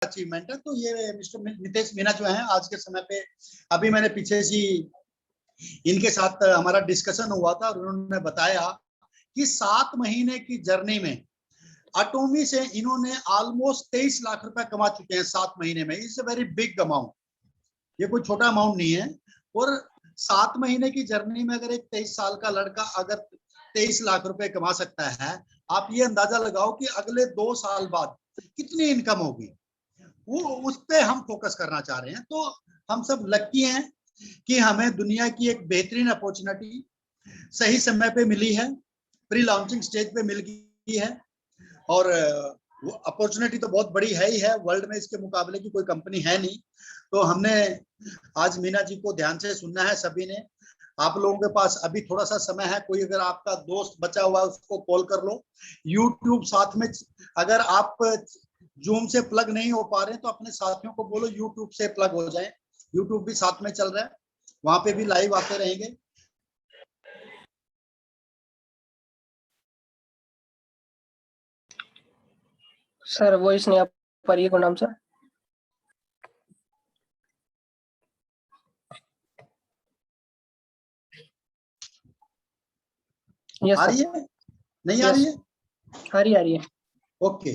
Achievement है। तो ये मिस्टर नितेश मीना जो है आज के समय पे, अभी मैंने पीछे से इनके साथ हमारा डिस्कशन हुआ था और उन्होंने बताया कि 7 महीने की जर्नी में अटोमी से इन्होंने ऑलमोस्ट 23 लाख रुपए कमा चुके हैं 7 महीने में। It's a very big amount, ये कोई छोटा अमाउंट नहीं है। और 7 महीने की जर्नी में अगर एक 23 साल का लड़का अगर 23 लाख रुपए कमा सकता है, आप ये अंदाजा लगाओ कि अगले 2 साल बाद कितनी इनकम होगी। वो उस पे हम फोकस करना चाह रहे हैं। तो हम सब लकी हैं कि हमें दुनिया की एक बेहतरीन अपॉर्चुनिटी सही समय पे मिली है, प्री लॉन्चिंग स्टेज पे मिल गई है। और वो अपॉर्चुनिटी तो बहुत बड़ी है ही है, वर्ल्ड में इसके मुकाबले की कोई कंपनी है नहीं। तो हमने आज मीना जी को ध्यान से सुनना है सभी ने। आप लोगों के पास अभी थोड़ा सा समय है, कोई अगर आपका दोस्त बचा हुआ है उसको कॉल कर लो। यूट्यूब साथ में, अगर आप जूम से प्लग नहीं हो पा रहे हैं तो अपने साथियों को बोलो यूट्यूब से प्लग हो जाए। यूट्यूब भी साथ में चल रहा है, वहां पे भी लाइव आते रहेंगे। सर वॉइस नहीं आ पा रही है, कौन नाम सर? आ रही है? नहीं आ रही है? आ रही है। ओके,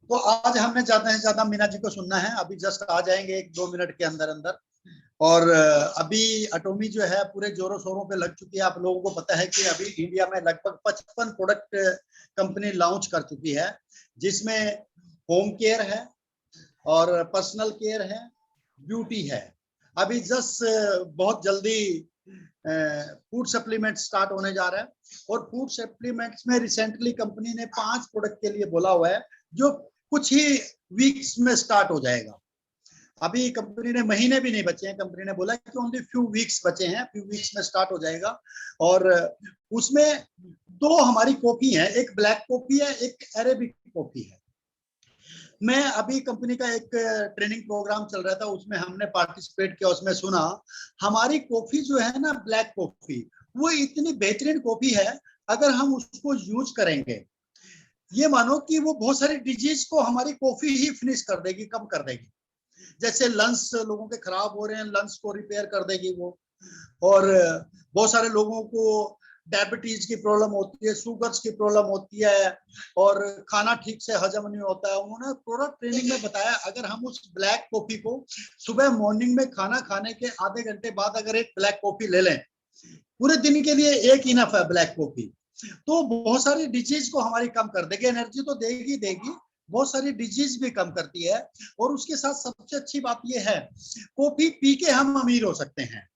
तो आज हमने ज्यादा से ज्यादा मीना जी को सुनना है। अभी जस्ट आ जाएंगे 1-2 मिनट के अंदर अंदर। और अभी अटोमी जो है पूरे जोरों शोरों पे लग चुकी है। आप लोगों को पता है कि अभी इंडिया में लगभग 55 प्रोडक्ट कंपनी लॉन्च कर चुकी है, जिसमें होम केयर है और पर्सनल केयर है, ब्यूटी है। अभी जस्ट बहुत जल्दी फूड सप्लीमेंट स्टार्ट होने जा रहा है। और फूड सप्लीमेंट्स में रिसेंटली कंपनी ने 5 प्रोडक्ट के लिए बोला हुआ है, जो कुछ ही वीक्स में स्टार्ट हो जाएगा। अभी कंपनी ने महीने भी नहीं बचे हैं, कंपनी ने बोला कि ओनली फ्यू वीक्स बचे हैं, फ्यू वीक्स में स्टार्ट हो जाएगा। और उसमें 2 हमारी कॉफी है, एक ब्लैक कॉफी है, एक अरेबिक कॉफी है। मैं अभी कंपनी का एक ट्रेनिंग प्रोग्राम चल रहा था, उसमें हमने पार्टिसिपेट किया। उसमें सुना हमारी कॉफी जो है ना, ब्लैक कॉफी, वो इतनी बेहतरीन कॉफी है, अगर हम उसको यूज करेंगे, ये मानो कि वो बहुत सारी डिजीज को हमारी कॉफी ही फिनिश कर देगी, कम कर देगी। जैसे लंग्स लोगों के खराब हो रहे हैं, लंग्स को रिपेयर कर देगी वो। और बहुत सारे लोगों को डायबिटीज की प्रॉब्लम होती है, शुगर्स की प्रॉब्लम होती है, और खाना ठीक से हजम नहीं होता है। उन्होंने प्रोडक्ट ट्रेनिंग में बताया, अगर हम उस ब्लैक कॉफी को सुबह मॉर्निंग में खाना खाने के आधे घंटे बाद अगर एक ब्लैक कॉफी ले लें, पूरे दिन के लिए एक इनफ है ब्लैक कॉफी, तो बहुत सारी डिजीज को हमारी कम कर देगी। एनर्जी तो देगी देगी, बहुत सारी डिजीज भी कम करती है। और उसके साथ सबसे अच्छी बात यह है, कॉफी पी के हम अमीर हो सकते हैं।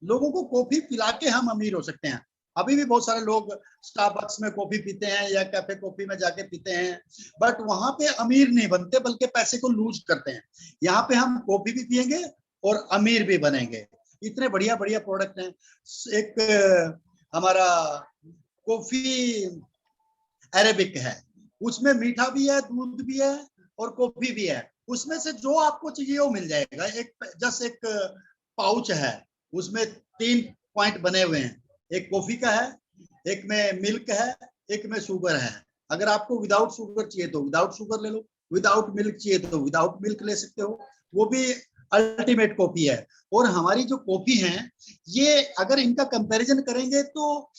लोगों को कॉफी पिला के हम अमीर हो सकते हैं। अभी भी बहुत सारे लोग स्टारबक्स में कॉफी पीते हैं या कैफे कॉफी में जाके पीते हैं, बट वहां पे अमीर नहीं बनते, बल्कि पैसे को लूज करते हैं। यहाँ पे हम कॉफी भी पियेंगे और अमीर भी बनेंगे। इतने बढ़िया बढ़िया प्रोडक्ट हैं। एक हमारा कॉफी अरेबिक है, उसमें मीठा भी है, दूध भी है और कॉफी भी है। उसमें से जो आपको चाहिए वो मिल जाएगा। एक पाउच है, उसमें 3 पॉइंट बने हुए हैं, एक कॉफी का है, एक में मिल्क है, एक में शुगर है। अगर आपको विदाउट शुगर चाहिए तो विदाउट शुगर ले लो, विदाउट मिल्क चाहिए तो विदाउट मिल्क ले सकते हो। वो भी अल्टीमेट कॉफी है। और हमारी जो कॉफी है, ये अगर इनका कंपैरिजन करेंगे तो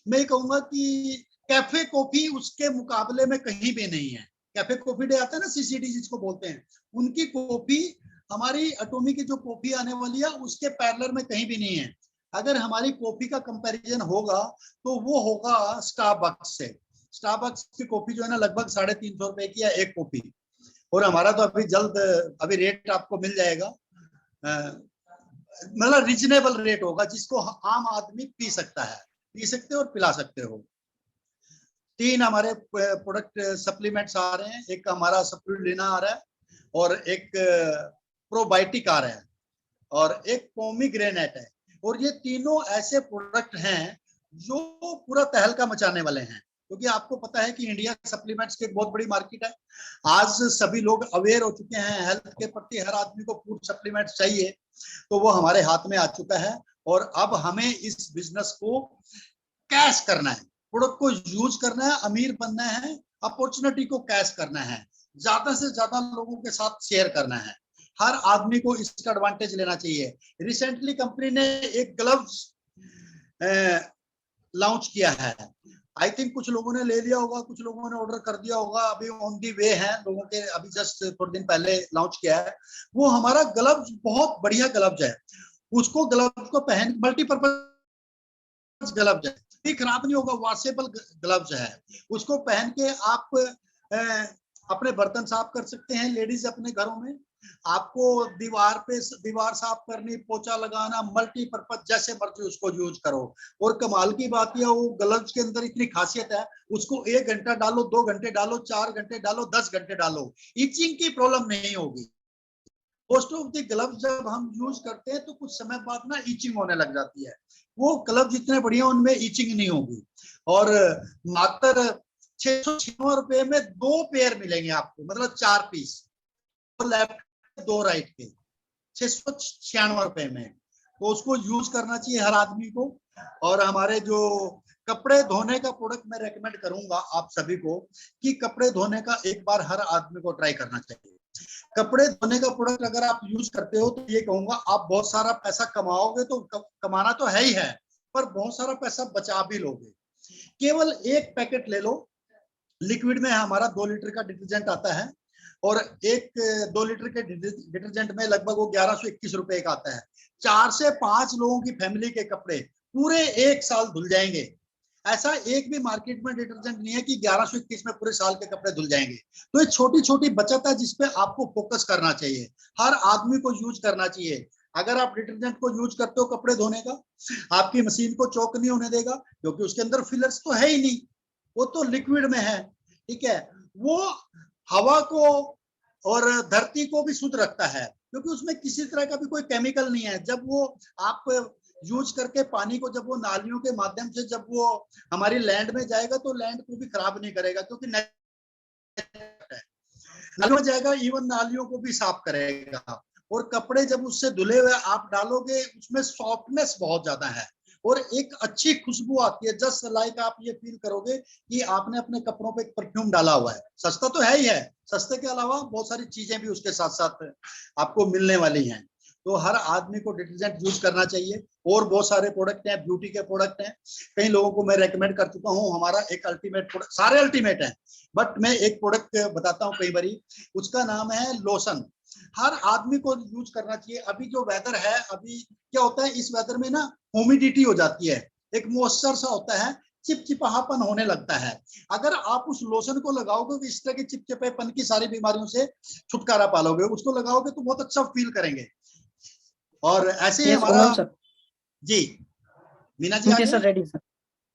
मैं कहूंगा कि कैफे कॉफी उसके मुकाबले में कहीं भी नहीं है। कैफे कॉफी डे आता है ना, सीसीडी जिसको बोलते हैं, उनकी कॉफी हमारी अटोमी की जो कॉफी आने वाली है उसके पैरेलल में कहीं भी नहीं है। अगर हमारी कॉफी का कंपैरिजन होगा तो वो होगा स्टारबक्स से। स्टारबक्स की कॉफी जो है ना, लगभग 350 रुपए की है एक कॉफी। और हमारा तो अभी जल्द अभी रेट आपको मिल जाएगा, मतलब रीजनेबल रेट होगा, जिसको आम आदमी पी सकता है, पी सकते हो और पिला सकते हो। 3 हमारे प्रोडक्ट सप्लीमेंट्स आ रहे हैं, एक हमारा सप्रूलिना आ रहा है, और एक प्रोबायोटिक आ रहा है, और एक पोमीग्रेनेट है। और ये तीनों ऐसे प्रोडक्ट हैं जो पूरा तहलका मचाने वाले हैं, क्योंकि आपको पता है कि इंडिया सप्लीमेंट्स की एक बहुत बड़ी मार्केट है। आज सभी लोग अवेयर हो चुके हैं हेल्थ के प्रति, हर आदमी को फूड सप्लीमेंट्स चाहिए, तो वो हमारे हाथ में आ चुका है। और अब हमें इस बिजनेस को कैश करना है, प्रोडक्ट को यूज करना है, अमीर बनना है, अपॉर्चुनिटी को कैश करना है। ज्यादा से ज्यादा लोगों के साथ शेयर करना है। हर आदमी को इसका एडवांटेज लेना चाहिए। रिसेंटली कंपनी ने एक ग्लव्स लॉन्च किया है। आई थिंक कुछ लोगों ने ले लिया होगा, कुछ लोगों ने ऑर्डर कर दिया होगा, अभी ऑन दी वे है लोगों के, अभी जस्ट थोड़े दिन पहले लॉन्च किया है। वो हमारा ग्लव्स बहुत बढ़िया ग्लव्स है। उसको ग्लव्स को पहन, मल्टीपर्पज ग्लव्स है, ये खराब नहीं होगा, वॉशेबल ग्लव्स है। उसको पहन के आप अपने बर्तन साफ कर सकते हैं, लेडीज अपने घरों में। आपको दीवार साफ करनी, पोछा लगाना, मल्टीपर्पज जैसे मर्जी उसको यूज करो। और कमाल की बात यह, वो ग्लव्स के अंदर इतनी खासियत है, उसको 1 घंटा डालो, 2 घंटे डालो, 4 घंटे डालो, 10 घंटे डालो, इचिंग की प्रॉब्लम नहीं होगी। मोस्ट ऑफ द ग्लव्स जब हम यूज करते हैं तो कुछ समय बाद ना इचिंग होने लग जाती है। वो ग्लव्स जितने बढ़िया, उनमें इचिंग नहीं होगी। और मात्र 696 रुपए में 2 पेयर मिलेंगे आपको, मतलब 4 पीस, 2 लेफ्ट 2 राइट के, 696 रुपए में। तो उसको यूज करना चाहिए हर आदमी को। और हमारे जो कपड़े धोने का प्रोडक्ट मैं रेकमेंड करूंगा आप सभी को, कि कपड़े धोने का एक बार हर आदमी को ट्राई करना चाहिए। कपड़े धोने का प्रोडक्ट अगर आप यूज करते हो तो ये कहूंगा, आप बहुत सारा पैसा कमाओगे, तो कमाना तो है ही है, पर बहुत सारा पैसा बचा भी लोगे। केवल एक पैकेट ले लो, लिक्विड में हमारा 2 लीटर का डिटर्जेंट आता है, और एक 2 लीटर के डिटर्जेंट में लगभग वो 1121 रुपए का आता है। 4 से 5 लोगों की फैमिली के कपड़े पूरे 1 साल धुल जाएंगे। ऐसा एक भी मार्केट में डिटर्जेंट नहीं है कि 1121 में पूरे साल के कपड़े धुल जाएंगे। तो ये छोटी छोटी बचत है जिसपे आपको फोकस करना चाहिए, हर आदमी को यूज करना चाहिए। अगर आप डिटर्जेंट को यूज करते हो कपड़े धोने का, आपकी मशीन को चौक नहीं होने देगा, क्योंकि उसके अंदर फिलर्स तो है ही नहीं, वो तो लिक्विड में है। ठीक है, वो हवा को और धरती को भी शुद्ध रखता है, क्योंकि उसमें किसी तरह का भी कोई केमिकल नहीं है। जब वो आप यूज करके पानी को, जब वो नालियों के माध्यम से जब वो हमारी लैंड में जाएगा, तो लैंड को भी खराब नहीं करेगा, क्योंकि नालियों में जाएगा, इवन नालियों को भी साफ करेगा। और कपड़े जब उससे धुले हुए आप डालोगे, उसमें सॉफ्टनेस बहुत ज्यादा है और एक अच्छी खुशबू आती है। जस्ट लाइक आप ये फील करोगे कि आपने अपने कपड़ों पे एक परफ्यूम डाला हुआ है। सस्ता तो है ही है, सस्ते के अलावा बहुत सारी चीजें भी उसके साथ साथ आपको मिलने वाली हैं। तो हर आदमी को डिटर्जेंट यूज करना चाहिए। और बहुत सारे प्रोडक्ट हैं, ब्यूटी के प्रोडक्ट हैं, कई लोगों को मैं रेकमेंड कर चुका हूँ। हमारा एक अल्टीमेट प्रोडक्ट, सारे अल्टीमेट हैं, बट मैं एक प्रोडक्ट बताता हूँ कई बारी, उसका नाम है लोशन। हर आदमी को यूज करना चाहिए। अभी जो वेदर है, अभी क्या होता है, इस वेदर में ना ह्यूमिडिटी हो जाती है, एक मॉइस्चर सा होता है, चिपचिपाहट होने लगता है। अगर आप उस लोशन को लगाओगे तो इस तरह की चिपचिपेपन की सारी बीमारियों से छुटकारा पालोगे। उसको लगाओगे तो बहुत अच्छा फील करेंगे। और ऐसे ही हमारा, जी Meena ji okay sir, ready sir.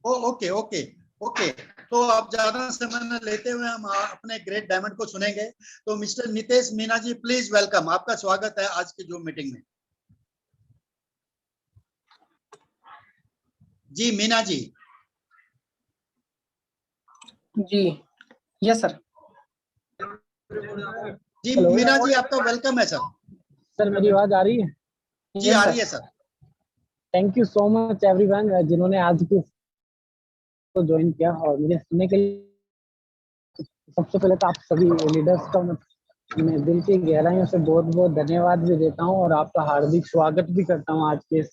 Okay okay okay. तो अब ज्यादा समय न लेते हुए हम अपने ग्रेट डायमंड को सुनेंगे। तो mister Nitesh Meena ji, please welcome, आपका स्वागत है आज की जूम मीटिंग में। जी मीना जी। जी यस सर। जी मीना जी, आपका वेलकम है सर। सर मेरी आवाज आ रही है? जी आ रही है sir. Thank you so much everyone जिन्होंने आज की तो ज्वाइन किया और मुझे सुनने के लिए। सबसे पहले तो आप सभी लीडर्स का मैं दिल की गहराइयों से बहुत बहुत धन्यवाद भी देता हूं और आपका हार्दिक स्वागत भी करता हूं आज के इस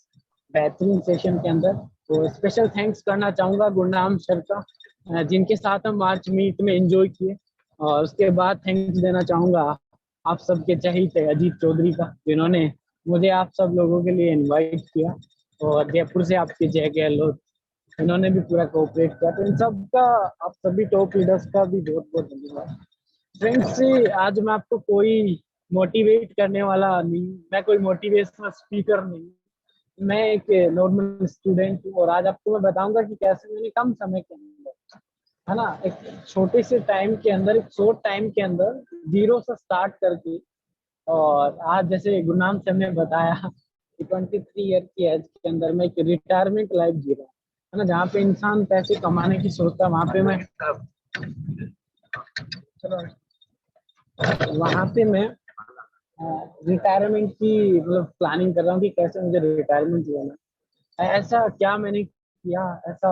बेहतरीन सेशन के अंदर। तो स्पेशल थैंक्स करना चाहूंगा गुरनाम सर का, जिनके साथ हम आज मीट में एंजॉय किए। और उसके बाद थैंक्स देना चाहूंगा आप सबके चहीते अजीत चौधरी का, जिन्होंने मुझे आप सब लोगों के लिए इनवाइट किया। और जयपुर से आपके जय गहलोत, इन्होंने भी पूरा कोऑपरेट किया। तो इन सब का, आप सभी टॉप लीडर्स का भी बहुत बहुत धन्यवाद। फ्रेंड्स, आज मैं आपको कोई मोटिवेट करने वाला नहीं, मैं कोई मोटिवेशनल स्पीकर नहीं, मैं एक नॉर्मल स्टूडेंट हूँ। और आज आपको मैं बताऊंगा कि कैसे मैंने कम समय के अंदर, है ना, एक छोटे से टाइम के अंदर, एक शॉर्ट टाइम के अंदर जीरो से स्टार्ट करके, और आज जैसे गुरनाम सर ने बताया कि 23 ईयर की एज के अंदर मैं एक रिटायरमेंट लाइफ जी रहा हूँ, है ना, जहाँ पे इंसान पैसे कमाने की सोचता है, वहाँ पे मैं रिटायरमेंट की मतलब प्लानिंग कर रहा हूँ कि कैसे मुझे रिटायरमेंट लेना है। ऐसा क्या मैंने किया, ऐसा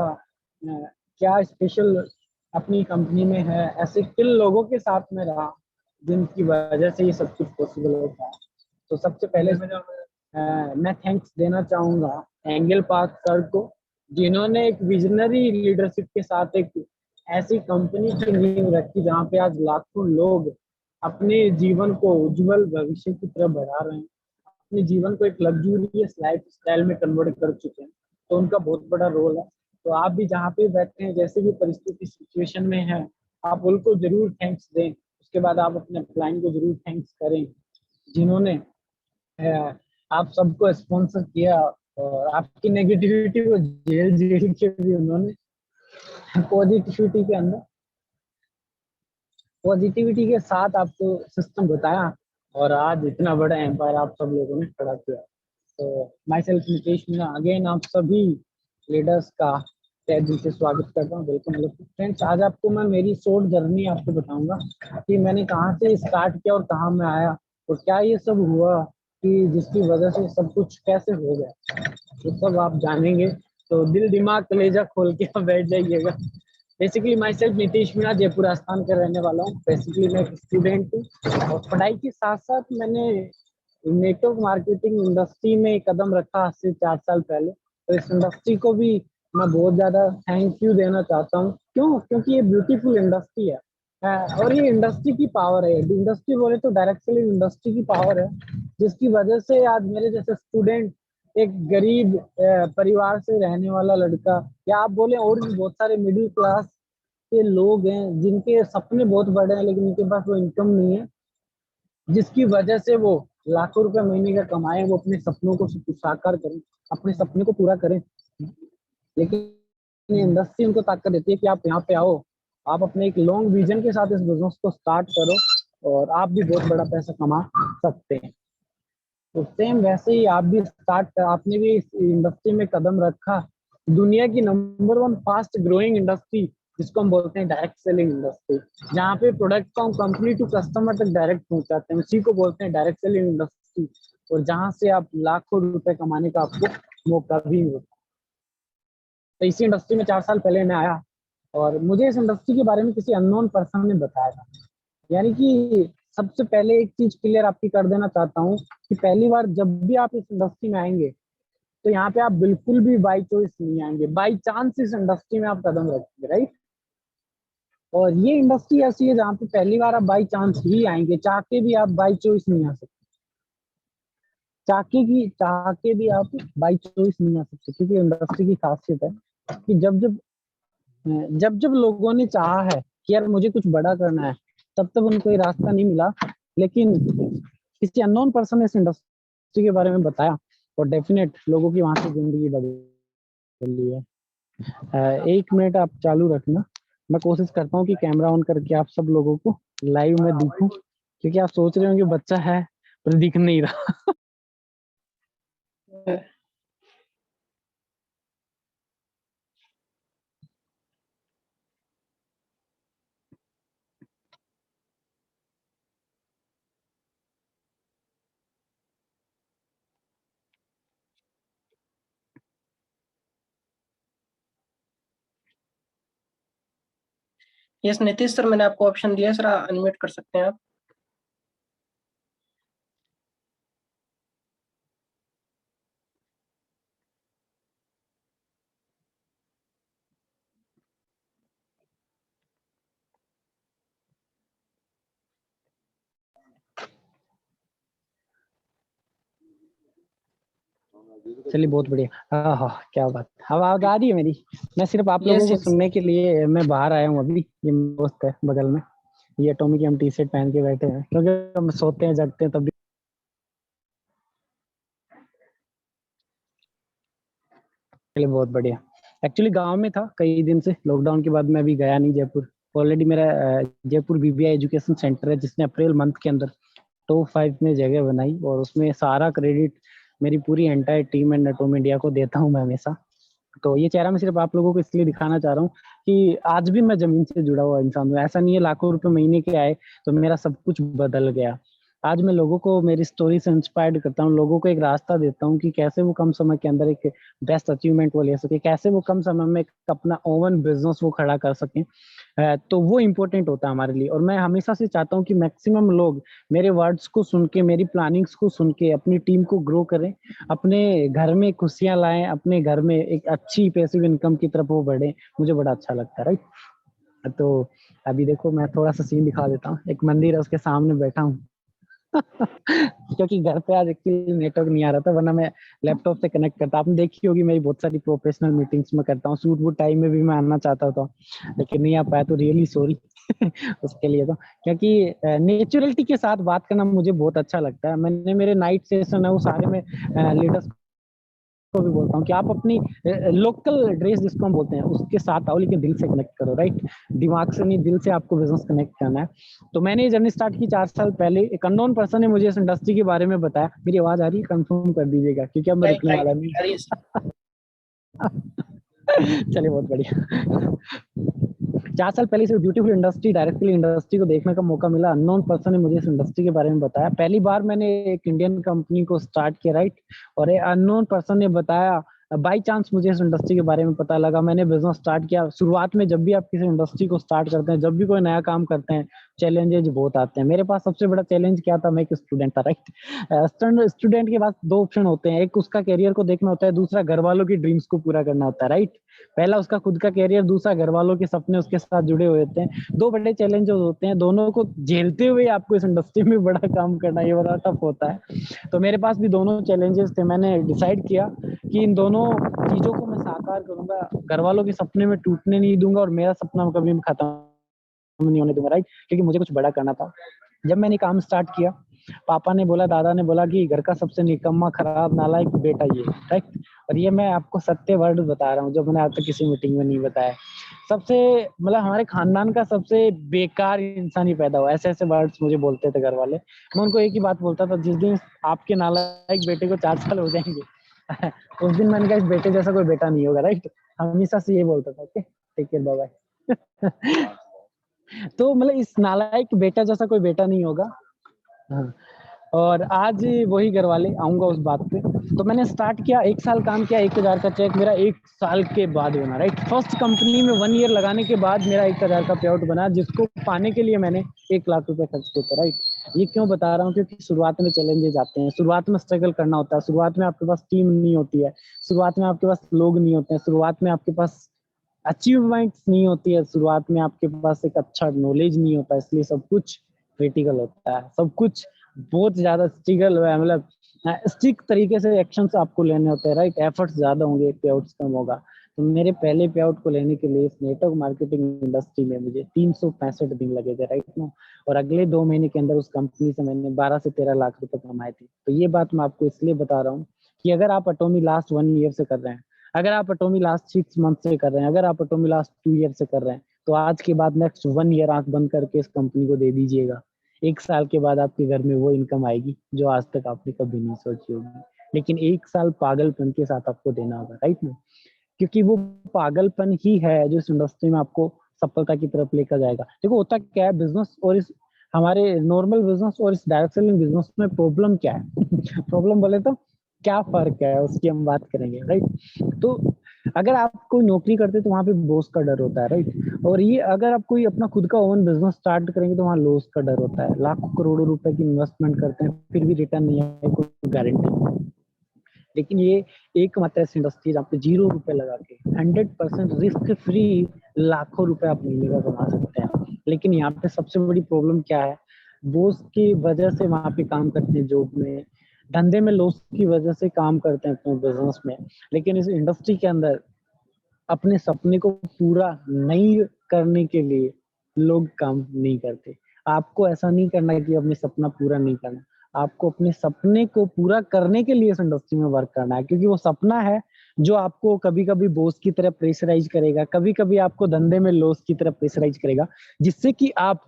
क्या स्पेशल अपनी कंपनी में है, ऐसे किन लोगों के साथ में रहा जिनकी वजह से ये सब कुछ पॉसिबल होता है। तो सबसे पहले मैं थैंक्स देना चाहूंगा एंगल पार्क सर को, जिन्होंने एक विजनरी लीडरशिप के साथ एक ऐसी कंपनी की नींव रखी जहाँ पे आज लाखों लोग अपने जीवन को उज्जवल भविष्य की तरफ बढ़ा रहे हैं, अपने जीवन को एक लग्जूरियस लाइफ स्टाइल में कन्वर्ट कर चुके हैं। तो उनका बहुत बड़ा रोल है। तो आप भी जहाँ पे बैठे हैं, जैसे भी परिस्थिति सिचुएशन में है, आप उनको जरूर थैंक्स दें। उसके बाद आप अपने क्लाइंट को जरूर थैंक्स करें, जिन्होंने आप सबको स्पॉन्सर किया और आपकी नेगेटिविटी को झेल झेल के भी उन्होंने पॉजिटिविटी के साथ आपको सिस्टम बताया और आज इतना बड़ा एम्पायर आप सब लोगों ने खड़ा किया। तो my self Nitesh Meena, again आप सभी लीडर्स का तहे दिल से स्वागत करता हूँ। वेलकम। हेलो फ्रेंड्स, आज आपको मैं मेरी शॉर्ट जर्नी आपको बताऊंगा कि मैंने कहाँ से स्टार्ट किया और कहाँ मैं आया और क्या ये सब हुआ कि जिसकी वजह से सब कुछ कैसे हो गया, तो सब आप जानेंगे। तो दिल दिमाग कलेजा खोल के आप बैठ जाइएगा। Basically my self Nitish Meena, Jaipur Rajasthan का रहने वाला हूँ। बेसिकली मैं एक स्टूडेंट हूँ और पढ़ाई के साथ साथ मैंने नेटवर्क मार्केटिंग इंडस्ट्री में कदम रखा आज से 4 साल पहले। तो इस इंडस्ट्री को भी मैं बहुत ज्यादा थैंक यू देना चाहता हूँ। क्यों? क्योंकि ये ब्यूटीफुल इंडस्ट्री है और ये इंडस्ट्री की पावर है। इंडस्ट्री बोले तो डायरेक्ट सेलिंग इंडस्ट्री की पावर है, जिसकी वजह से आज मेरे जैसे स्टूडेंट, एक गरीब परिवार से रहने वाला लड़का, या आप बोले और भी बहुत सारे मिडिल क्लास के लोग हैं जिनके सपने बहुत बड़े हैं लेकिन उनके पास वो इनकम नहीं है, जिसकी वजह से वो लाखों रुपए महीने का कमाए, वो अपने सपनों को साकार करें, अपने सपने को पूरा करें। लेकिन इंडस्ट्री उनको ताकत देती है कि आप यहाँ पे आओ, आप अपने एक लॉन्ग विजन के साथ इस बिजनेस को स्टार्ट करो और आप भी बहुत बड़ा पैसा कमा सकते हैं। तो सेम वैसे ही आप भी आपने भी इस इंडस्ट्री में कदम रखा। दुनिया की नंबर 1 फास्ट ग्रोइंग इंडस्ट्री, जिसको हम बोलते हैं डायरेक्ट सेलिंग इंडस्ट्री, जहाँ पे प्रोडक्ट को हम कंपनी टू कस्टमर तक डायरेक्ट पहुंचाते हैं, उसी को बोलते हैं डायरेक्ट सेलिंग इंडस्ट्री। और जहाँ से आप लाखों रुपए कमाने का आपको मौका भी मिलता है। तो इसी इंडस्ट्री में 4 साल पहले मैं आया और मुझे इस इंडस्ट्री के बारे में किसी अननोन पर्सन ने बताया था। यानी कि सबसे पहले एक चीज क्लियर आपकी कर देना चाहता हूँ कि पहली बार जब भी आप इस इंडस्ट्री में आएंगे तो यहाँ पे आप बिल्कुल भी बाई चॉइस नहीं आएंगे, बाई चांस इस इंडस्ट्री में आप कदम रखेंगे, राइट। और ये इंडस्ट्री ऐसी है जहाँ पे पहली बार आप बाई चांस ही आएंगे, चाह के भी आप बाई चॉइस नहीं आ सकते, चाह के भी आप बाई चॉइस नहीं आ सकते। क्योंकि इंडस्ट्री की खासियत है कि जब जब लोगों ने चाहा है कि यार मुझे कुछ बड़ा करना है, तब तक उनको ये रास्ता नहीं मिला। लेकिन किसी अननोन पर्सन ने इस इंडस्ट्री के बारे में बताया और डेफिनेट लोगों की वहां से जिंदगी बदली है। 1 मिनट आप चालू रखना, मैं कोशिश करता हूँ कि कैमरा ऑन करके आप सब लोगों को लाइव में दिखूं, क्योंकि आप सोच रहे होंगे बच्चा है पर दिख नहीं रहा। यस नीतीश सर, मैंने आपको ऑप्शन दिया सर, अनम्यूट कर सकते हैं आप। चलिए बहुत बढ़िया। हाँ हाँ, क्या बात। अब आवाज आ रही है मेरी? मैं सिर्फ आप लोगों यस को यस। सुनने के लिए मैं बाहर आया हूँ अभी। ये दोस्त है बगल में, ये एटॉमिक हम टी शर्ट पहन के बैठे हैं क्योंकि हम सोते हैं जगते हैं तब भी। चलिए बहुत बढ़िया। एक्चुअली गांव में था कई दिन से, लॉकडाउन के बाद मैं अभी गया नहीं जयपुर। ऑलरेडी मेरा जयपुर बीबीआई एजुकेशन सेंटर है, जिसने अप्रैल मंथ के अंदर टॉप 5 में जगह बनाई और उसमें सारा क्रेडिट मेरी पूरी entire team and atom India को देता हूँ मैं हमेशा। तो ये चेहरा मैं सिर्फ आप लोगों को इसलिए दिखाना चाह रहा हूँ कि आज भी मैं जमीन से जुड़ा हुआ इंसान हूँ। ऐसा नहीं है लाखों रुपए महीने के आए तो मेरा सब कुछ बदल गया। आज मैं लोगों को मेरी स्टोरी से इंस्पायर्ड करता हूँ, लोगों को एक रास्ता देता हूँ कि कैसे वो कम समय के अंदर एक बेस्ट अचीवमेंट वो ले सके, कैसे वो कम समय में अपना ओवन बिजनेस वो खड़ा कर सके। तो वो इम्पोर्टेंट होता है हमारे लिए। और मैं हमेशा से चाहता हूँ कि मैक्सिमम लोग मेरे वर्ड्स को सुन के, मेरी प्लानिंग्स को सुन के अपनी टीम को ग्रो करें, अपने घर में खुशियां लाएं, अपने घर में एक अच्छी पैसिव इनकम की तरफ वो बढ़े। मुझे बड़ा अच्छा लगता है, राइट। तो अभी देखो मैं थोड़ा सा सीन दिखा देता हूँ। एक मंदिर है, उसके सामने बैठा हूँ क्योंकि घर पे आज एक्चुअली नेटवर्क नहीं आ रहा था, वरना मैं लैपटॉप से कनेक्ट करता। आपने देखी होगी मेरी बहुत सारी प्रोफेशनल मीटिंग्स में करता हूँ, शूट वूट टाइम में भी मैं आना चाहता था लेकिन नहीं आ पाया, तो रियली सॉरी उसके लिए। तो क्योंकि नेचुरलिटी के साथ बात करना मुझे बहुत अच्छा लगता है। मैंने मेरे नाइट सेशन है वो सारे में लीडर्स को भी बोलता हूँ कि आप अपनी लोकल ड्रेस जिसको हम बोलते हैं उसके साथ आओ, लेकिन दिल से कनेक्ट करो, राइट। दिमाग से नहीं, दिल से आपको बिजनेस कनेक्ट करना है। तो मैंने ये जर्नी स्टार्ट की 4 साल पहले। एक अननोन पर्सन ने मुझे इस इंडस्ट्री के बारे में बताया। मेरी आवाज आ रही है? कंफर्म कर दीजिएगा, क्योंकि अब मैं रुकने वाला नहीं। चलिए, बहुत बढ़िया। 4 साल पहले इस ब्यूटीफुल इंडस्ट्री, डायरेक्टली इंडस्ट्री को देखने का मौका मिला। अननोन पर्सन ने मुझे इस इंडस्ट्री के बारे में बताया। पहली बार मैंने एक इंडियन कंपनी को स्टार्ट किया, राइट। और एक अननोन पर्सन ने बताया, बाई चांस मुझे इस इंडस्ट्री के बारे में पता लगा, मैंने बिजनेस स्टार्ट किया। शुरुआत में जब भी आप किसी इंडस्ट्री को स्टार्ट करते हैं, जब भी कोई नया काम करते हैं, चैलेंजेस बहुत आते हैं। मेरे पास सबसे बड़ा चैलेंज क्या था? मैं एक स्टूडेंट था, राइट। स्टूडेंट के पास 2 ऑप्शन होते हैं, एक उसका करियर को देखना होता है, दूसरा घर वालों की ड्रीम्स को पूरा करना होता है, राइट। पहला उसका खुद का करियर, दूसरा घर वालों के सपने उसके साथ जुड़े हुए होते हैं। 2 बड़े चैलेंजेस होते हैं, दोनों को झेलते हुए आपको इस इंडस्ट्री में बड़ा काम करना, ये बड़ा टफ होता है। तो मेरे पास भी दोनों चैलेंजेस थे। मैंने डिसाइड किया कि इन दोनों चीजों को मैं साकार करूंगा, घर वालों के सपने में टूटने नहीं दूंगा और मेरा सपना कभी खत्म नहीं होने दूंगा, राइट। क्योंकि मुझे कुछ बड़ा करना था। जब मैंने काम स्टार्ट किया, पापा ने बोला, दादा ने बोला कि घर का सबसे निकम्मा, खराब, नालायक बेटा ये, राइट। और ये मैं आपको सत्य वर्ड बता रहा हूँ, जो मैंने आज तक किसी मीटिंग में नहीं बताया। सबसे मतलब हमारे खानदान का सबसे बेकार इंसान ही पैदा हुआ, ऐसे ऐसे वर्ड्स मुझे बोलते थे घर वाले। मैं उनको एक ही बात बोलता था, जिस दिन आपके नालायक बेटे को 4 साल हो जाएंगे उस दिन मैंने कहा इस बेटे जैसा कोई बेटा नहीं होगा, राइट। हमेशा से ये बोलता था। Okay, take care, bye bye. तो मतलब इस नालायक बेटा जैसा कोई बेटा नहीं होगा। हाँ। और आज वही घर वाले, आऊंगा उस बात पे। तो मैंने स्टार्ट किया, 1 साल काम किया, 1000 का चेक मेरा 1 साल के बाद बना, राइट। फर्स्ट कंपनी में 1 ईयर लगाने के बाद मेरा 1000 का पे आउट बना, जिसको पाने के लिए मैंने 1 लाख रुपए खर्च किए थे, राइट। ये क्यों बता रहा हूँ? क्योंकि शुरुआत में चैलेंजेस आते हैं, शुरुआत में स्ट्रगल करना होता है, शुरुआत में आपके पास टीम नहीं होती है, शुरुआत में आपके पास लोग नहीं होते हैं, शुरुआत में आपके पास अचीवमेंट्स नहीं होती है, शुरुआत में आपके पास एक अच्छा नॉलेज नहीं होता, इसलिए सब कुछ क्रिटिकल होता है, सब कुछ बहुत ज्यादा स्ट्रगल है। मतलब स्ट्रिक्ट तरीके से एक्शंस आपको लेने होते हैं, राइट। एफर्ट्स ज्यादा होंगे, पे आउट्स कम होगा। तो मेरे पहले पे आउट को लेने के लिए इस नेटवर्क मार्केटिंग इंडस्ट्री में मुझे 365 दिन लगे थे, राइट ना। और अगले 2 महीने के अंदर उस कंपनी से मैंने 12 से 13 लाख रुपए कमाए थे। तो ये बात मैं आपको इसलिए बता रहा हूँ कि अगर आप अटोमी लास्ट 1 ईयर से कर रहे हैं, अगर आप अटोमी लास्ट 6 मंथ से कर रहे हैं, अगर आप अटोमी लास्ट 2 ईयर से कर रहे हैं, तो आज के बाद नेक्स्ट 1 ईयर आंख बंद करके इस कंपनी को दे दीजिएगा। 1 साल के बाद आपके घर में वो इनकम आएगी जो आज तक आपने कभी नहीं सोची होगी। लेकिन 1 साल पागलपन के साथ आपको देना होगा, राइट ना। क्योंकि वो पागलपन ही है जो इस इंडस्ट्री में आपको सफलता की तरफ लेकर जाएगा। देखो होता क्या है, बिजनेस और इस हमारे नॉर्मल बिजनेस और इस डायरेक्ट सेलिंग बिजनेस में प्रॉब्लम क्या है प्रॉब्लम बोले तो क्या फर्क है, उसकी हम बात करेंगे, राइट। तो अगर आप कोई नौकरी करते तो वहां पे बॉस का डर होता है, राइट। और ये अगर आप कोई अपना खुद का ओन बिजनेस स्टार्ट करेंगे तो वहाँ लॉस का डर होता है। लाखों करोड़ों रुपए की इन्वेस्टमेंट करते हैं, फिर भी रिटर्न नहीं आए, कोई गारंटी। लेकिन ये एकमात्र ऐसी इंडस्ट्री जहाँ पे 0 रुपए लगा के 100% रिस्क फ्री लाखों रुपए आप महीने का कमा सकते हैं। लेकिन यहाँ पे सबसे बड़ी प्रॉब्लम क्या है, बॉस की वजह से वहां पे काम करते हैं, जॉब में, धंधे में लॉस की वजह से काम करते हैं अपने बिजनेस में। लेकिन इस इंडस्ट्री के अंदर अपने सपने को पूरा नहीं करने के लिए लोग काम नहीं करते। आपको ऐसा नहीं करना कि अपने सपना पूरा नहीं करना, आपको अपने सपने को पूरा करने के लिए इस इंडस्ट्री में वर्क करना है। क्योंकि वो सपना है जो आपको कभी कभी बॉस की तरह प्रेशराइज करेगा, कभी कभी आपको धंधे में लॉस की तरह प्रेशराइज करेगा, जिससे कि आप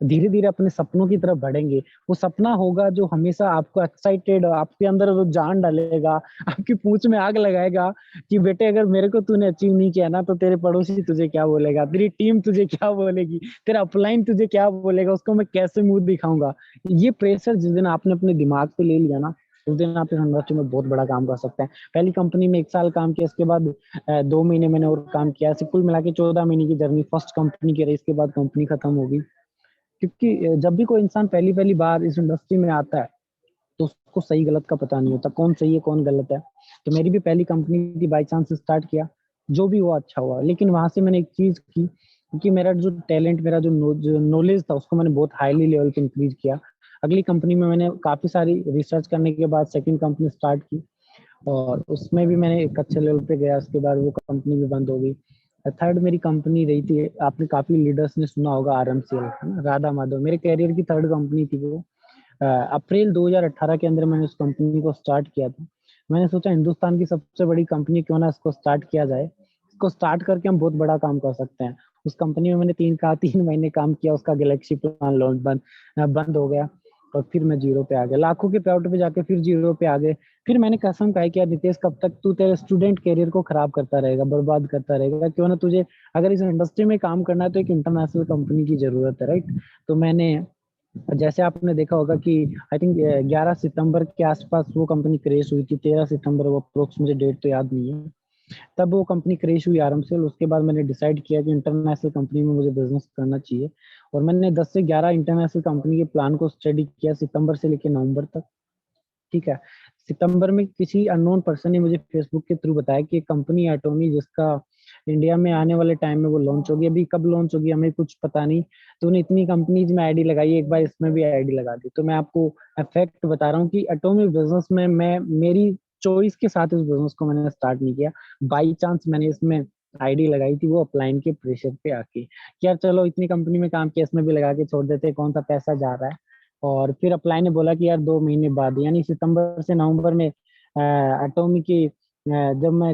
धीरे धीरे अपने सपनों की तरफ बढ़ेंगे। वो सपना होगा जो हमेशा आपको एक्साइटेड, आपके अंदर वो जान डालेगा, आपकी पूंछ में आग लगाएगा कि बेटे अगर मेरे को तूने अचीव नहीं किया ना तो तेरे पड़ोसी तुझे क्या बोलेगा, तेरी टीम तुझे क्या बोलेगी, तेरा अपलाइन तुझे क्या बोलेगा, उसको मैं कैसे मुंह दिखाऊंगा। ये प्रेशर जिस दिन आपने अपने दिमाग पे ले लिया ना, उस दिन आप इस इंडस्ट्री में बहुत बड़ा काम कर सकते हैं। पहली कंपनी में 1 साल काम किया, इसके बाद 2 महीने मैंने और काम किया, ऐसे कुल मिला के 14 महीने की जर्नी फर्स्ट कंपनी की रही। इसके बाद कंपनी खत्म होगी, क्योंकि जब भी कोई इंसान पहली पहली बार इस इंडस्ट्री में आता है तो उसको सही गलत का पता नहीं होता, कौन सही है कौन गलत है। तो मेरी भी पहली कंपनी थी, बाई चांस स्टार्ट किया, जो भी हुआ अच्छा हुआ। लेकिन वहां से मैंने एक चीज की कि मेरा जो टैलेंट, मेरा जो नॉलेज था उसको मैंने बहुत हाईली लेवल पे इंक्रीज किया। अगली कंपनी में मैंने काफी सारी रिसर्च करने के बाद सेकंड कंपनी स्टार्ट की, और उसमें भी मैंने एक अच्छे लेवल पे गया। उसके बाद वो कंपनी भी बंद हो गई। थर्ड मेरी कंपनी रही थी, आपने काफी लीडर्स ने सुना होगा, RMCL, है ना, राधा माधव। मेरे कैरियर की थर्ड कंपनी थी वो। अप्रैल 2018 के अंदर मैंने उस कंपनी को स्टार्ट किया था। मैंने सोचा हिंदुस्तान की सबसे बड़ी कंपनी क्यों ना इसको स्टार्ट किया जाए, इसको स्टार्ट करके हम बहुत बड़ा काम कर सकते हैं। उस कंपनी में मैंने 3 महीने काम किया, उसका गैलेक्सी प्लान लॉन्च बंद हो गया, और फिर मैं जीरो पे आ गया, लाखों के पेआउट पे जाके फिर जीरो पे आ गए। फिर मैंने कसम खाई कि यार नितेश, कब तक तू तेरे स्टूडेंट करियर को खराब करता रहेगा, बर्बाद करता रहेगा, क्यों ना तुझे अगर इस इंडस्ट्री में काम करना है तो एक इंटरनेशनल कंपनी की जरूरत है, राइट। तो मैंने, जैसे आपने देखा होगा कि आई थिंक 11 सितंबर के आसपास वो कंपनी क्रेश हुई थी, 13 सितंबर वो अप्रोक्स, मुझे डेट तो याद नहीं है। तब वो कंपनी क्रेश हुई RMCL। उसके बाद मैंने डिसाइड किया कि इंटरनेशनल कंपनी में मुझे बिजनेस करना चाहिए, और मैंने 10 से 11 इंटरनेशनल कंपनी के प्लान को स्टडी किया, सितंबर से लेकर नवंबर तक। ठीक है। सितंबर में किसी अननोन पर्सन ने मुझे फेसबुक के थ्रू बताया कि एक कंपनी है एटॉमी, जिसका इंडिया में आने वाले टाइम में वो लॉन्च होगी। अभी कब लॉन्च होगी हमें कुछ पता नहीं। तो उन्हें इतनी कंपनीज में आईडी लगाई, एक बार इसमें भी आईडी लगा दी। तो मैं आपको फैक्ट बता रहा हूँ कि एटॉमी बिजनेस में मैं मेरी चॉइस के साथ इस बिजनेस को मैंने स्टार्ट नहीं किया। बाई चांस मैंने इसमें आईडी लगाई थी, वो अपलाइन के प्रेशर पे आके कि यार चलो इतनी कंपनी में काम किया, इसमें भी लगा के छोड़ देते, कौन सा पैसा जा रहा है। और फिर अप्लाई ने बोला कि यार 2 महीने बाद, यानी सितंबर से नवंबर में एटॉमी की जब मैं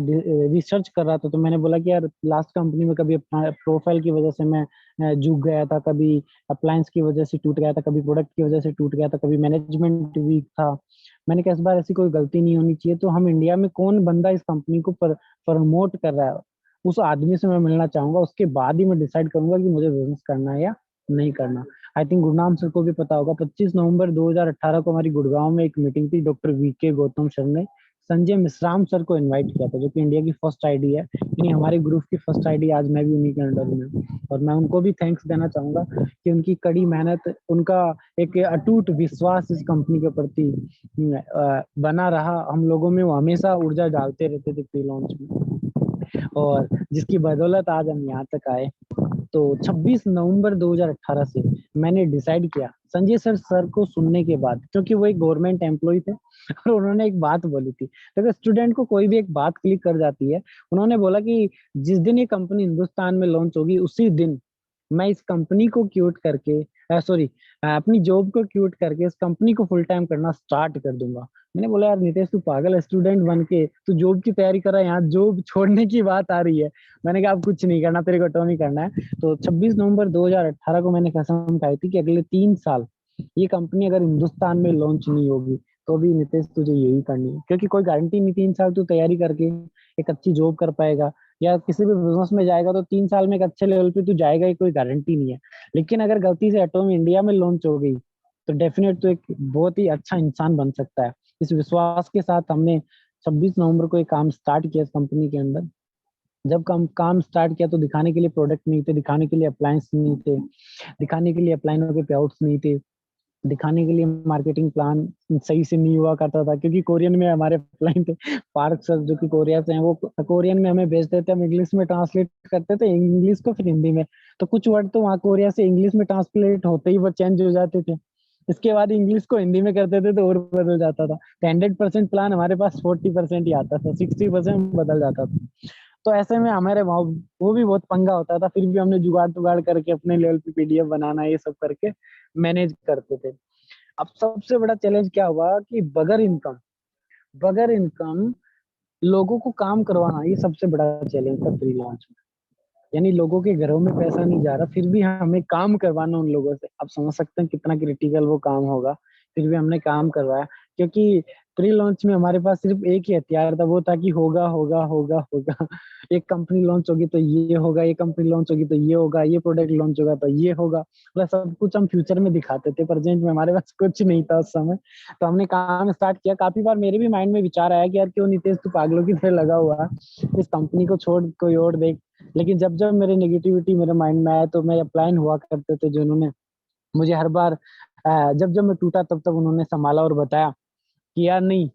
रिसर्च कर रहा था, तो मैंने बोला कि यार लास्ट कंपनी में कभी प्रोफाइल की वजह से मैं झुक गया था, कभी अप्लायंस की वजह से टूट गया था, कभी प्रोडक्ट की वजह से टूट गया था, कभी मैनेजमेंट वीक था। मैंने कहा इस बार ऐसी कोई गलती नहीं होनी चाहिए। तो हम इंडिया में कौन बंदा इस कंपनी को प्रमोट कर रहा है, उस आदमी से मैं मिलना चाहूंगा, उसके बाद ही मैं डिसाइड करूंगा कि मुझे बिजनेस करना है या नहीं करना। आई थिंक गुरनाम सर को भी पता होगा, 25 नवंबर 2018 को हमारी गुड़गांव में एक मीटिंग थी। डॉक्टर VK गौतम सर ने संजय मिश्राम सर को इनवाइट किया था, जो कि इंडिया की फर्स्ट आईडी है, यानी हमारे ग्रुप की फर्स्ट आईडी। आज मैं भी उन्हीं के अंडर में हूँ, और मैं उनको भी थैंक्स देना चाहूंगा कि उनकी कड़ी मेहनत, उनका एक अटूट विश्वास इस कंपनी के प्रति बना रहा हम लोगों में। वो हमेशा ऊर्जा डालते रहते थे प्री लॉन्च में, और जिसकी बदौलत आज हम यहाँ तक आए। तो 26 नवंबर 2018 से मैंने डिसाइड किया, संजय सर को सुनने के बाद, क्योंकि वो एक गवर्नमेंट एम्प्लॉय थे और उन्होंने एक बात बोली थी, तो अगर स्टूडेंट को कोई भी एक बात क्लिक कर जाती है। उन्होंने बोला कि जिस दिन ये कंपनी हिंदुस्तान में लॉन्च होगी, उसी दिन मैं इस कंपनी को क्यूट करके, सॉरी, अपनी जॉब को क्यूट करके इस कंपनी को फुल टाइम करना स्टार्ट कर दूंगा। मैंने बोला यार नितेश, तू पागल है, स्टूडेंट बन के तू जॉब की तैयारी कर रहा है, यहाँ जॉब छोड़ने की बात आ रही है। मैंने कहा अब कुछ नहीं करना, तेरे को टर्न ही करना है। तो 26 नवंबर 2018 को मैंने कसम खाई थी कि अगले 3 साल ये कंपनी अगर हिंदुस्तान में लॉन्च नहीं होगी तो भी नितेश तुझे यही करनी है, क्योंकि कोई गारंटी नहीं 3 साल तू तैयारी करके एक अच्छी जॉब कर पाएगा, या किसी भी बिजनेस में जाएगा तो 3 साल में एक अच्छे लेवल पे तू जाएगा ही, कोई गारंटी नहीं है। लेकिन अगर गलती से एटॉम इंडिया में लॉन्च हो गई तो डेफिनेट तो एक बहुत ही अच्छा इंसान बन सकता है। इस विश्वास के साथ हमने 26 नवंबर को एक काम स्टार्ट किया इस कंपनी के अंदर। जब काम स्टार्ट किया तो दिखाने के लिए प्रोडक्ट नहीं थे, दिखाने के लिए अप्लायंस नहीं थे, दिखाने के लिए अप्लायनों के पेआउट्स नहीं थे, दिखाने के लिए मार्केटिंग प्लान सही से नहीं हुआ करता था, क्योंकि कोरियन में हमारे क्लाइंट थे पार्क सर, जो कि कोरिया से हैं। वो कोरियन में हमें भेजते थे, हम इंग्लिश में ट्रांसलेट करते थे, इंग्लिश को फिर हिंदी में। तो कुछ वर्ड तो वहाँ कोरिया से इंग्लिश में ट्रांसलेट होते ही वो चेंज हो जाते थे। इसके बाद इंग्लिश को हिंदी में करते थे तो और बदल जाता था। तो 100% प्लान हमारे पास 40% ही आता था, 60% बदल जाता था। तो ऐसे में हमारे वहाँ वो भी बहुत पंगा होता था। फिर भी हमने जुगाड़ तुगाड़ करके अपने लेवल पे PDF बनाना, ये सब करके मैनेज करते थे। अब सबसे बड़ा चैलेंज क्या हुआ कि बगैर इनकम लोगों को काम करवाना, ये सबसे बड़ा चैलेंज था फ्री लॉन्च में। यानी लोगों के घरों में पैसा नहीं जा रहा, फिर भी हमें काम करवाना उन लोगों से। आप समझ सकते हैं कितना क्रिटिकल वो काम होगा, फिर भी हमने काम करवाया, क्योंकि प्री लॉन्च में हमारे पास सिर्फ एक ही हथियार था, वो था कि होगा होगा होगा होगा। एक कंपनी लॉन्च होगी तो ये होगा, ये कंपनी लॉन्च होगी तो ये होगा, ये प्रोडक्ट लॉन्च होगा तो ये होगा, मतलब सब कुछ हम फ्यूचर में दिखाते थे, प्रेजेंट में हमारे पास कुछ नहीं था उस समय। तो हमने काम स्टार्ट किया। काफी बार मेरे भी माइंड में विचार आया कि यार क्यों नितेश तू पागलों की तरह लगा हुआ है, इस कंपनी को छोड़ कोई और देख। लेकिन जब जब मेरे नेगेटिविटी मेरे माइंड में आया तो मैं अपलाइन हुआ करते थे, जो उन्होंने मुझे हर बार जब जब मैं टूटा तब तब उन्होंने संभाला और बताया कि यार नहीं,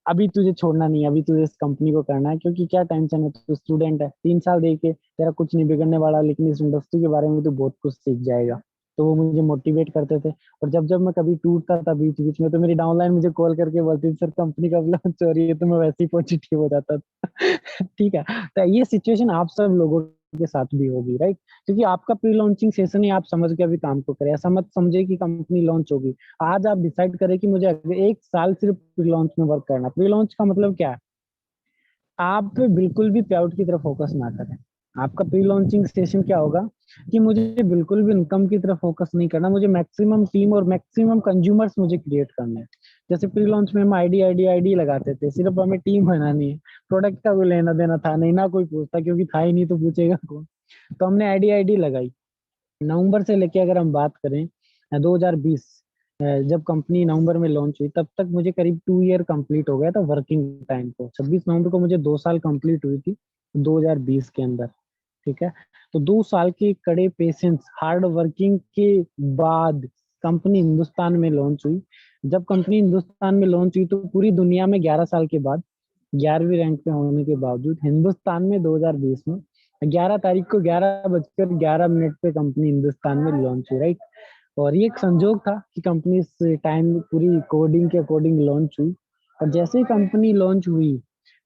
अभी तुझे छोड़ना नहीं है, अभी तुझे इस कंपनी को करना है, क्योंकि क्या टेंशन है, तू स्टूडेंट है, 3 साल दे के तेरा कुछ नहीं बिगड़ने वाला, लेकिन इस इंडस्ट्री के बारे में तू बहुत कुछ सीख जाएगा। तो वो मुझे मोटिवेट करते थे। और जब जब मैं कभी टूटता था बीच बीच में, तो मेरी डाउनलाइन मुझे कॉल करके बोलती थी सर कंपनी कब लॉन्च हो रही है, तो मैं वैसे ही पॉजिटिव हो जाता था। ठीक है, तो ये सिचुएशन आप सब लोगों के साथ भी होगी, राइट? क्योंकि आपका प्री लॉन्चिंग सेशन ही आप समझ के अभी काम को करें, ऐसा मत समझे कि कंपनी लॉन्च होगी। आज आप डिसाइड करें कि मुझे अगले 1 साल सिर्फ प्री लॉन्च में वर्क करना। प्री लॉन्च का मतलब क्या है? आप बिल्कुल भी पेआउट की तरफ फोकस ना करें। आपका प्री लॉन्चिंग सेशन क्या होगा कि मुझे बिल्कुल भी इनकम की तरफ फोकस नहीं करना, मुझे मैक्सिमम टीम और मैक्सिमम कंज्यूमर्स मुझे क्रिएट करने हैं। जैसे प्री लॉन्च में हम आईडी लगाते थे, सिर्फ हमें टीम बनानी है, प्रोडक्ट का कोई लेना देना था नहीं, ना कोई पूछता, क्योंकि था ही नहीं तो पूछेगा कौन। तो हमने आईडी लगाई। नवंबर से लेके अगर हम बात करें 2020, जब कंपनी नवंबर में लॉन्च हुई, तब तक मुझे करीब 2 ईयर कंप्लीट हो गया था वर्किंग टाइम को। 26 नवंबर को मुझे 2 साल कंप्लीट हुई थी 2020 के अंदर। ठीक है, तो 2 साल के कड़े पेशेंस हार्ड वर्किंग के बाद कंपनी हिंदुस्तान में लॉन्च हुई। जब कंपनी हिंदुस्तान में लॉन्च हुई तो पूरी दुनिया में 11 साल के बाद 11वीं रैंक पे होने के बावजूद हिंदुस्तान में 2020 में 11 तारीख को 11:11 पे कंपनी हिंदुस्तान में लॉन्च हुई, राइट? और ये एक संजोग था कि कंपनी इस टाइम पूरी कोडिंग के अकॉर्डिंग लॉन्च हुई। और जैसे ही कंपनी लॉन्च हुई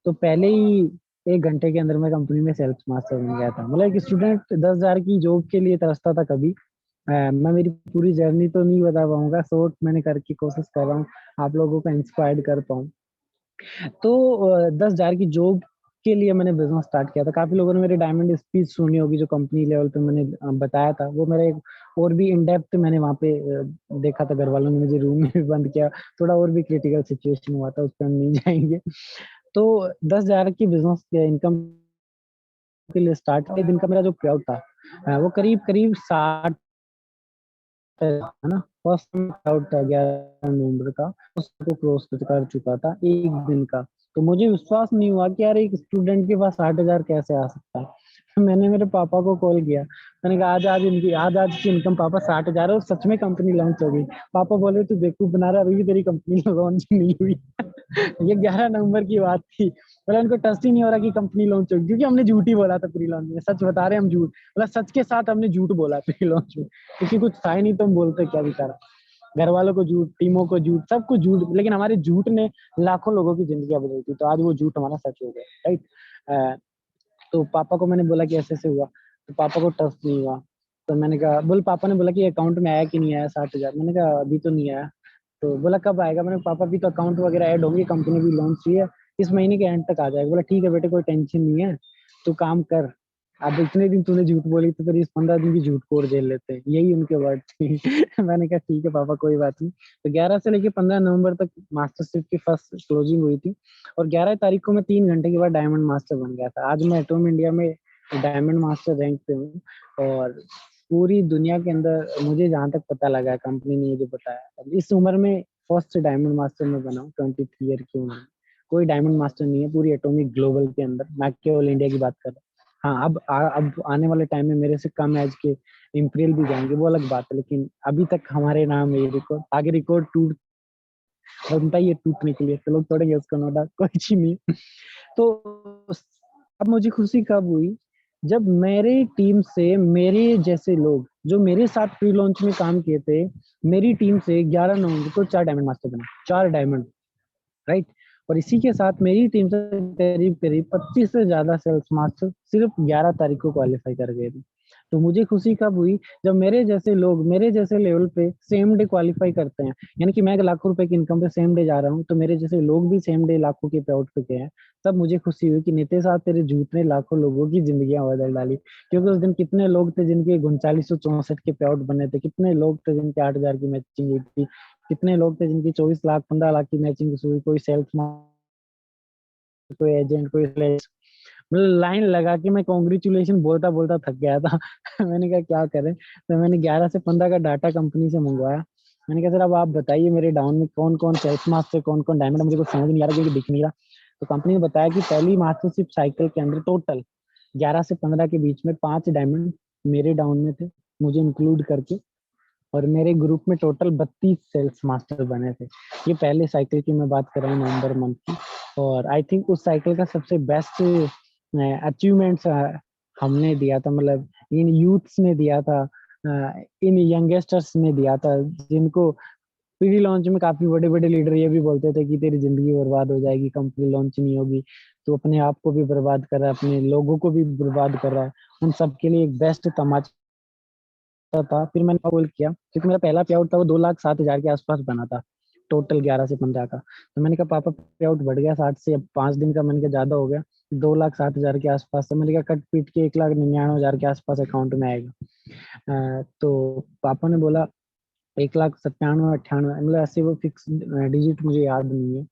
तो पहले ही 1 घंटे के अंदर मैं कंपनी में सेल्स मास्टर बन गया था। मतलब एक स्टूडेंट 10,000 की जॉब के लिए तरसता था कभी। मैं मेरी पूरी जर्नी तो नहीं बता पाऊंगा, शॉर्ट मैंने करके कोशिश कर रहा हूँ आप लोगों को इंस्पायर्ड कर पाऊँ। तो 10,000 की जॉब के लिए मैंने बिजनेस स्टार्ट किया था। काफी लोगों ने मेरी डायमंड स्पीच सुनी होगी जो कंपनी लेवल पे मैंने बताया था, वो मेरा एक और भी इन डेप्थ मैंने वहाँ पे देखा था। घर वालों ने मुझे रूम में भी बंद किया, थोड़ा और भी क्रिटिकल सिचुएशन हुआ था, उस पर हम नहीं जाएंगे। तो 10,000 की बिजनेस इनकम के लिए स्टार्ट दिन का मेरा जो पे आउट था वो करीब करीब 60 है ना। फर्स्ट आउट था 11 नवंबर का, उसको क्रॉस कर चुका था एक दिन का। तो मुझे विश्वास नहीं हुआ कि यार एक स्टूडेंट के पास 60,000 कैसे आ सकता है। मैंने मेरे पापा को कॉल किया, मैंने कहा आज की इनकम पापा 60,000 है, और सच में कंपनी लॉन्च हो गई। पापा बोले तू बेवकूफ बना रहा है, अभी भी तेरी कंपनी लॉन्च नहीं हुई। ये 11 नवंबर की बात थी। मतलब उनको ट्रस्ट ही नहीं हो रहा कि कंपनी लॉन्च होगी, क्योंकि हमने झूठ ही बोला था प्री लॉन्च में। सच बता रहे हैं हम, झूठ मतलब सच के साथ हमने झूठ बोला प्री लॉन्च में, क्योंकि कुछ था ही नहीं तो हम बोलते क्या बेचारा। घर वालों को झूठ, टीमों को झूठ, सब कुछ झूठ, लेकिन हमारे झूठ ने लाखों लोगों की जिंदगी बदल दी। तो आज वो झूठ हमारा सच हो गया, राइट? तो पापा को मैंने बोला कि ऐसे ऐसे हुआ, तो पापा को ट्रस्ट नहीं हुआ। तो मैंने कहा, पापा ने बोला कि अकाउंट में आया कि नहीं आया 60,000। मैंने कहा अभी तो नहीं आया। तो बोला कब आएगा? मैंने पापा अभी तो अकाउंट वगैरह ऐड होंगे, कंपनी भी लॉन्च हुई है, इस महीने के एंड तक आ जाएगा। बोला ठीक है बेटे, कोई टेंशन नहीं है, तू काम कर। अब इतने दिन तूने झूठ बोली तो तेरी इस 15 दिन की झूठ को और झेल लेते हैं, यही उनके वर्ड थे। मैंने कहा ठीक है पापा, कोई बात नहीं। तो 11 से लेके 15 नवंबर तक मास्टरशिप की फर्स्ट क्लोजिंग हुई थी, और 11 तारीख को मैं 3 घंटे के बाद डायमंड मास्टर बन गया था। आज मैं एटॉम इंडिया में डायमंड मास्टर रैंक पे हूँ। और पूरी दुनिया के अंदर मुझे जहाँ तक पता लगा है, कंपनी ने मुझे बताया, इस उम्र में फर्स्ट डायमंड मास्टर में बना हूँ 23 ईयर की उम्र में। कोई डायमंड मास्टर नहीं है पूरी एटॉमिक ग्लोबल के अंदर, मैं केवल इंडिया की बात कर रहा हूँ। हाँ, अब आने वाले टाइम में मेरे से कम एज के इम्पीरियल भी जाएंगे, वो अलग बात है, लेकिन अभी तक हमारे नाम है ये रिकॉर्ड। आगे रिकॉर्ड बनता ही है टूटने के लिए, तो लोग तोड़ेंगे उसको, नो डाउट, कोई चीज नहीं। तो अब मुझे खुशी कब हुई, जब मेरी टीम से मेरे जैसे लोग जो मेरे साथ प्री लॉन्च में काम किए थे, मेरी टीम से 11 नवंबर को 4 डायमंड मास्टर बने, 4 डायमंड, राइट? और इसी के साथ मेरी टीम से करीब करीब 25 से ज्यादा सेल्स मास्टर सिर्फ 11 तारीख को क्वालिफाई कर गए थे। तो मुझे खुशी कब हुई जब मेरे जैसे लोग मेरे जैसे लेवल पे सेम डे क्वालिफाई करते हैं, यानी कि मैं लाखों रुपए की इनकम पे सेम डे जा रहा हूँ, तो मेरे जैसे लोग भी सेम डे लाखों के पे आउट पे गए हैं। तब मुझे खुशी हुई कि नितेश आज तेरे झूठ ने लाखों लोगों की जिंदगियां बदल डाली। क्योंकि उस दिन कितने लोग थे जिनके 3964 के पे आउट बने थे, कितने लोग थे जिनके 8,000 की मैचिंग हुई थी, कितने लोग थे जिनकी 24 लाख 15 लाख की मैचिंग हुई, कोई सेल्स, कोई एजेंट, कोई मतलब लाइन लगा के मैं कॉन्ग्रेचुलेशन बोलता बोलता थक गया था। मैंने कहा क्या करें, तो मैंने 11 से 15 का डाटा कंपनी से मंगवाया। मैंने कहा सर अब आप बताइए मेरे डाउन में कौन कौन सेल्स मास्टर, कौन कौन डायमंड, मुझे कुछ समझ नहीं आ रहा क्योंकि दिख नहीं रहा। तो कंपनी ने बताया कि पहली मास्टरशिप साइकिल के अंदर टोटल 11 से 15 के बीच में 5 डायमंड मेरे डाउन में थे, मुझे इंक्लूड करके। और मेरे ग्रुप में टोटल 32 सेल्स मास्टर बने थे। ये पहले साइकिल की मैं बात कर रहा हूँ, नवंबर मंथ की। और आई थिंक उस साइकिल का सबसे बेस्ट अचीवमेंट्स हमने दिया था, मतलब इन यूथ्स ने दिया था, इन यंगस्टर्स ने दिया था, जिनको प्री लॉन्च में काफी बड़े बड़े लीडर ये भी बोलते थे कि तेरी जिंदगी बर्बाद हो जाएगी, कंपनी लॉन्च नहीं होगी, तो अपने आप को भी बर्बाद कर रहा है, अपने लोगों को भी बर्बाद कर रहा है। उन सबके लिए एक बेस्ट तमाचा था। फिर मैंने कॉल किया क्योंकि मेरा पहला पे आउट था वो 2,07,000 के आसपास बना था, टोटल 11 से 15 का। तो मैंने कहा पापा पे आउट बढ़ गया 60 से, अब 5 दिन का मैंने कहा ज्यादा हो गया, 2,07,000 के आसपास। तो मैंने कहा कट पीट के 1,99,000 के आसपास अकाउंट में आएगा। तो पापा ने बोला 1,97,98, मतलब ऐसे वो फिक्स डिजिट मुझे याद नहीं है।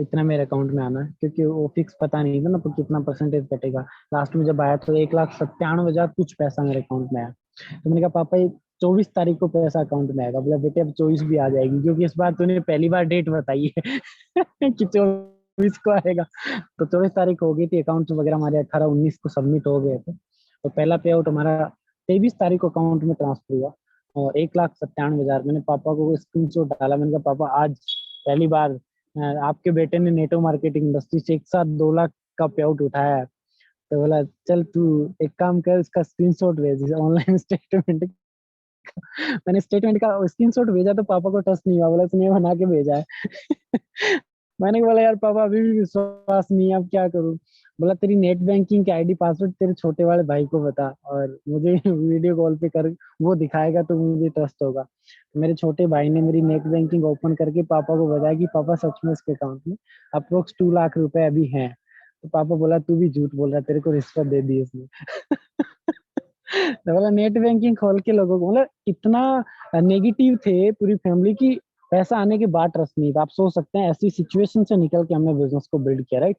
इतना मेरे अकाउंट में आना है, क्योंकि वो फिक्स पता नहीं था ना तो कितना परसेंटेज कटेगा। लास्ट में जब आया तो 1,97,000 कुछ पैसा मेरे अकाउंट में आया। तो मैंने कहा पापा ये 24 तारीख को पैसा अकाउंट में आएगा। बोला बेटे अब 24 भी आ जाएगी, क्योंकि इस बार तूने पहली बार डेट बताई है कि 24 को आएगा। तो 24 तारीख हो गई थी, अकाउंट वगैरह हमारे 18-19 को सबमिट हो गए थे। तो पहला पे आउट हमारा 23 तारीख को अकाउंट में ट्रांसफर हुआ, और 1,97,000 मैंने पापा को स्क्रीन शॉट डाला। मैंने कहा पापा आज पहली बार आपके बेटे ने नेटो मार्केटिंग इंडस्ट्री से एक साथ 2 लाख का पे आउट उठाया है। तो बोला चल तू एक काम कर, इसका स्क्रीनशॉट भेज ऑनलाइन स्टेटमेंट। मैंने स्टेटमेंट का स्क्रीनशॉट भेजा तो पापा को ट्रस्ट नहीं हुआ, बोला इसने बना के भेजा है। मैंने बोला यार पापा अभी भी विश्वास नहीं है, अब क्या करूं। बोला तेरी नेट बैंकिंग के आईडी पासवर्ड तेरे छोटे वाले भाई को बता और मुझे वीडियो कॉल पे कर, वो दिखाएगा तो मुझे ट्रस्ट होगा। मेरे छोटे भाई ने मेरी नेट बैंकिंग ओपन करके पापा को बताया कि पापा सच में इसके अकाउंट में अप्रोक्स 2 लाख रुपए अभी हैं। तो पापा बोला तू भी झूठ बोल रहा है, तेरे को रिश्वत दे दी इसने। तो बोला नेट बैंकिंग खोल के लोगों को, मतलब इतना नेगेटिव थे पूरी फैमिली की, पैसा आने के बाद ट्रस्ट नहीं था। आप सोच सकते हैं ऐसी सिचुएशन से निकल के हमने बिजनेस को बिल्ड किया, राइट।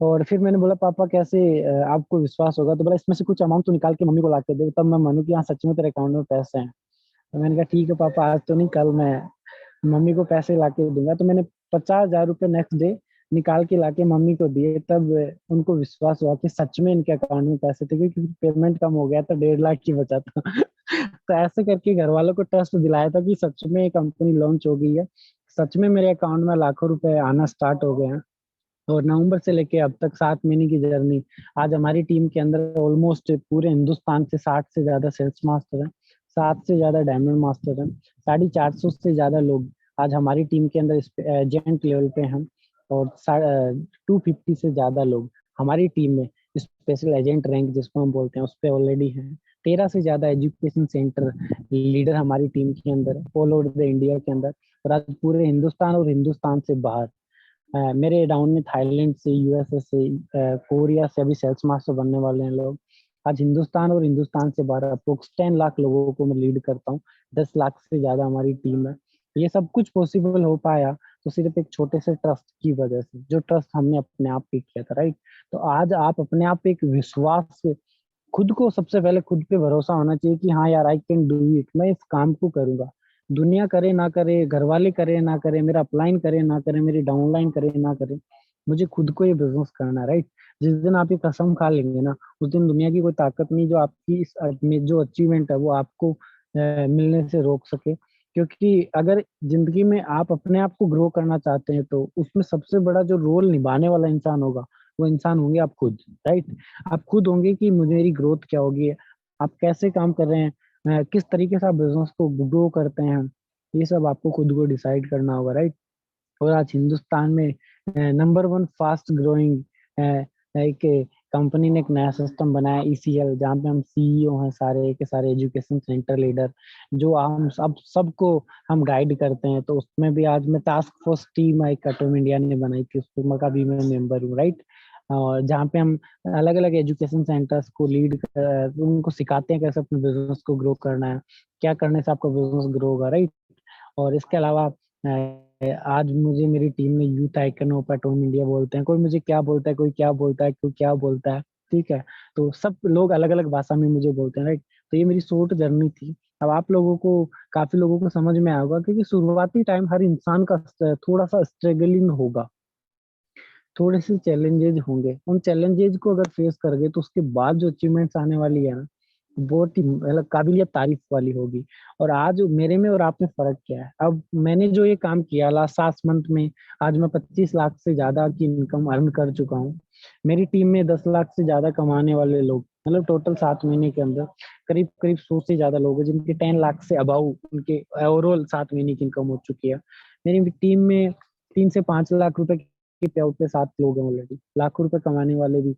और फिर मैंने बोला पापा कैसे आपको विश्वास होगा। तो बोला इसमें से कुछ अमाउंट तो निकाल के मम्मी को ला के दे, तब मैं मानूं कि हाँ सच में तेरे अकाउंट में पैसे हैं। तो मैंने कहा ठीक है पापा, आज तो नहीं कल मैं मम्मी को पैसे ला के दूंगा। तो मैंने 50,000 रुपये नेक्स्ट डे निकाल के लाके मम्मी को दिए, तब उनको विश्वास हुआ कि सच में इनके अकाउंट में पैसे थे, क्योंकि पेमेंट कम हो गया था, 1.5 लाख की बचा था। तो ऐसे करके घर वालों को ट्रस्ट दिलाया था कि सच में कंपनी लॉन्च हो गई है, सच में मेरे अकाउंट में लाखों रुपए आना स्टार्ट हो गए हैं। और नवंबर से लेके अब तक 7 महीने की जर्नी, आज हमारी टीम के अंदर ऑलमोस्ट पूरे हिंदुस्तान से 60 से ज्यादा सेल्स मास्टर हैं, 7 से ज्यादा डायमंड मास्टर हैं, 450 से ज्यादा लोग आज हमारी टीम के अंदर एजेंट लेवल पे हैं, और 250 से ज्यादा लोग हमारी टीम में स्पेशल एजेंट रैंक जिसको हम बोलते हैं उस पर ऑलरेडी हैं। 13 से ज्यादा एजुकेशन सेंटर लीडर हमारी टीम के अंदर ऑल ओवर द इंडिया के अंदर, और आज पूरे हिंदुस्तान और हिंदुस्तान से बाहर मेरे डाउन में थाईलैंड से, यूएसए से, कोरिया से अभी सेल्स मास्टर बनने वाले हैं लोग। आज हिंदुस्तान और हिंदुस्तान से बाहर अप्रोक्स 10 लाख लोगों को मैं लीड करता हूँ, 10 लाख से ज्यादा हमारी टीम है। ये सब कुछ पॉसिबल हो पाया तो सिर्फ एक छोटे से ट्रस्ट की वजह से, जो ट्रस्ट हमने अपने आप पे किया था, राइट। तो आज आप अपने आप पे एक विश्वास से, खुद को सबसे पहले खुद पे भरोसा होना चाहिए कि हाँ यार आई कैन डू इट, मैं इस काम को करूंगा। दुनिया करे ना करे, घर वाले करे ना करे, मेरा अपलाइन करे ना करे, मेरी डाउनलाइन करे ना करे, मुझे खुद को ये बिजनेस करना है, राइट। जिस दिन आप ये कसम खा लेंगे ना, उस दिन दुनिया की कोई ताकत नहीं जो आपकी इस में जो अचीवमेंट है वो आपको मिलने से रोक सके। क्योंकि अगर जिंदगी में आप अपने आप को ग्रो करना चाहते हैं तो उसमें सबसे बड़ा जो रोल निभाने वाला इंसान होगा वो इंसान होंगे आप खुद, राइट। आप खुद होंगे कि मुझे मेरी ग्रोथ क्या होगी, आप कैसे काम कर रहे हैं, किस तरीके से आप बिजनेस को ग्रो करते हैं, ये सब आपको खुद को डिसाइड करना होगा, राइट। और आज हिंदुस्तान में नंबर 1 फास्ट ग्रोइंग एक कंपनी ने एक नया सिस्टम बनाया ECL, जहाँ पे हम CEO हैं सारे के सारे एजुकेशन सेंटर लीडर, जो हम सबको हम गाइड करते हैं। तो उसमें भी आज मैं टास्क फोर्स टीम एक अटोम इंडिया ने बनाई थी, उसमें का भी मैं मेंबर हूँ, राइट। और जहाँ पे हम अलग अलग एजुकेशन सेंटर्स को लीड उनको सिखाते हैं कैसे अपने बिजनेस को ग्रो करना है, क्या करने से आपका बिजनेस ग्रो होगा, राइट। और इसके अलावा आज मुझे मेरी टीम में youth icon of atom India बोलते हैं। कोई मुझे क्या बोलता है, कोई क्या बोलता है, कोई क्या बोलता है, ठीक है। तो सब लोग अलग अलग भाषा में मुझे बोलते हैं, राइट। तो ये मेरी शॉर्ट जर्नी थी। अब आप लोगों को, काफी लोगों को समझ में आया होगा, क्योंकि शुरुआती टाइम हर इंसान का थोड़ा सा स्ट्रगलिंग होगा, थोड़े से चैलेंजेस होंगे। उन चैलेंजेस को अगर फेस कर गए तो उसके बाद जो अचीवमेंट्स आने वाली है ना, बहुत ही मतलब काबिलियत तारीफ वाली होगी। और आज मेरे में और आप में फर्क क्या है? अब मैंने जो ये काम किया लास्ट 7 मंथ में, आज मैं 25 लाख से ज्यादा की इनकम अर्न कर चुका हूँ। मेरी टीम में 10 लाख से ज्यादा कमाने वाले लोग, मतलब टोटल 7 महीने के अंदर करीब करीब 100 से ज्यादा लोग हैं जिनके 10 लाख से अबाउ उनके ओवरऑल 7 महीने की इनकम हो चुकी है। मेरी टीम में 3 से 5 लाख रुपए के पे आउट पे 7 लोग हैं ऑलरेडी, लाखों रुपए कमाने वाले भी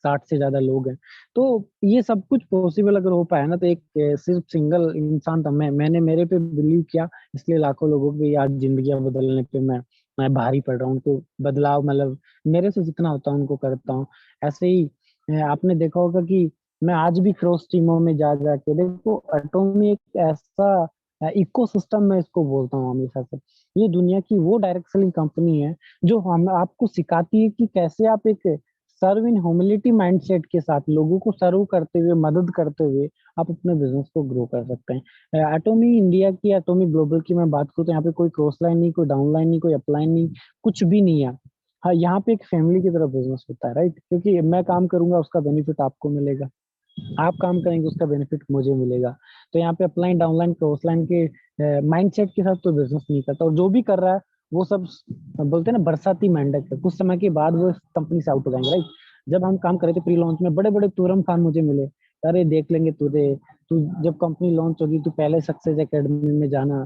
60 से ज्यादा लोग हैं। तो ये सब कुछ पॉसिबल अगर हो पाया ना, तो एक सिर्फ सिंगल इंसान था मैंने मेरे पे बिलीव किया, इसलिए लाखों लोगों की आज जिंदगियां बदलने पे मैं भारी पड़ रहा हूँ। उनको बदलाव मतलब मेरे से जितना होता है उनको करता हूँ। ऐसे ही आपने देखा होगा कि मैं आज भी क्रॉस टीमों में जा जाके, देखो एटॉमी एक ऐसा इकोसिस्टम में इसको बोलता हूँ हमेशा से, ये दुनिया की वो डायरेक्ट सेलिंग कंपनी है जो हम आपको सिखाती है कि कैसे आप एक सर्व इन ह्यूमिलिटी माइंडसेट के साथ लोगों को सर्व करते हुए, मदद करते हुए आप अपने बिजनेस को ग्रो कर सकते हैं। एटॉमी इंडिया की, एटॉमी ग्लोबल की मैं बात करूँ तो यहाँ पे कोई क्रॉस लाइन नहीं, कोई डाउन लाइन नहीं, कोई अपलाइन नहीं, कुछ भी नहीं है। हाँ, यहाँ पे एक फैमिली की तरह बिजनेस होता है, राइट। क्योंकि मैं काम करूंगा उसका बेनिफिट आपको मिलेगा, आप काम करेंगे उसका बेनिफिट मुझे मिलेगा। तो यहाँ पे अपलाइन डाउनलाइन क्रॉस लाइन के माइंडसेट के साथ तो बिजनेस नहीं करता, और जो भी कर रहा है वो सब बोलते हैं ना बरसाती मेंढक है, कुछ समय के बाद वो कंपनी से आउट हो जाएंगे, राइट। जब हम काम कर रहे थे प्री लॉन्च में, बड़े बड़े तुरम खान मुझे मिले, अरे देख लेंगे तुझे, तू जब कंपनी लॉन्च होगी तू पहले सक्सेस एकेडमी में जाना।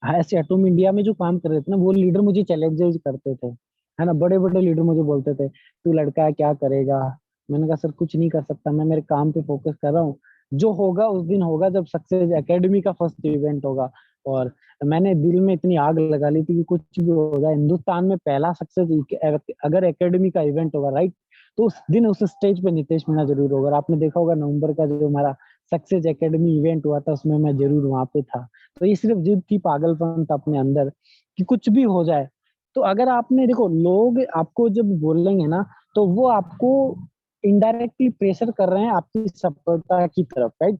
हाँ, ऐसे एटॉम इंडिया में जो काम कर रहे थे ना, वो लीडर मुझे चैलेंजेस करते थे, है ना। बड़े बड़े लीडर मुझे बोलते थे तू लड़का है क्या करेगा। मैंने कहा सर कुछ नहीं कर सकता, मैं मेरे काम पे फोकस कर रहा हूँ, जो होगा उस दिन होगा जब सक्सेस एकेडमी का फर्स्ट इवेंट होगा। और मैंने दिल में इतनी आग लगा ली थी कि कुछ भी हो जाए, हिंदुस्तान में पहला सक्सेस अगर एकेडमी का इवेंट होगा, राइट, तो उस दिन उस स्टेज पे नितेश मीणा जरूर होगा। और आपने देखा होगा नवंबर का जो हमारा सक्सेस एकेडमी इवेंट हुआ था, उसमें मैं जरूर वहां पे था। तो ये सिर्फ जिद थी, पागलपन था अपने अंदर कि कुछ भी हो जाए। तो अगर आपने देखो, लोग आपको जब बोलेंगे ना, तो वो आपको इनडायरेक्टली प्रेशर कर रहे हैं आपकी सफलता की तरफ, राइट।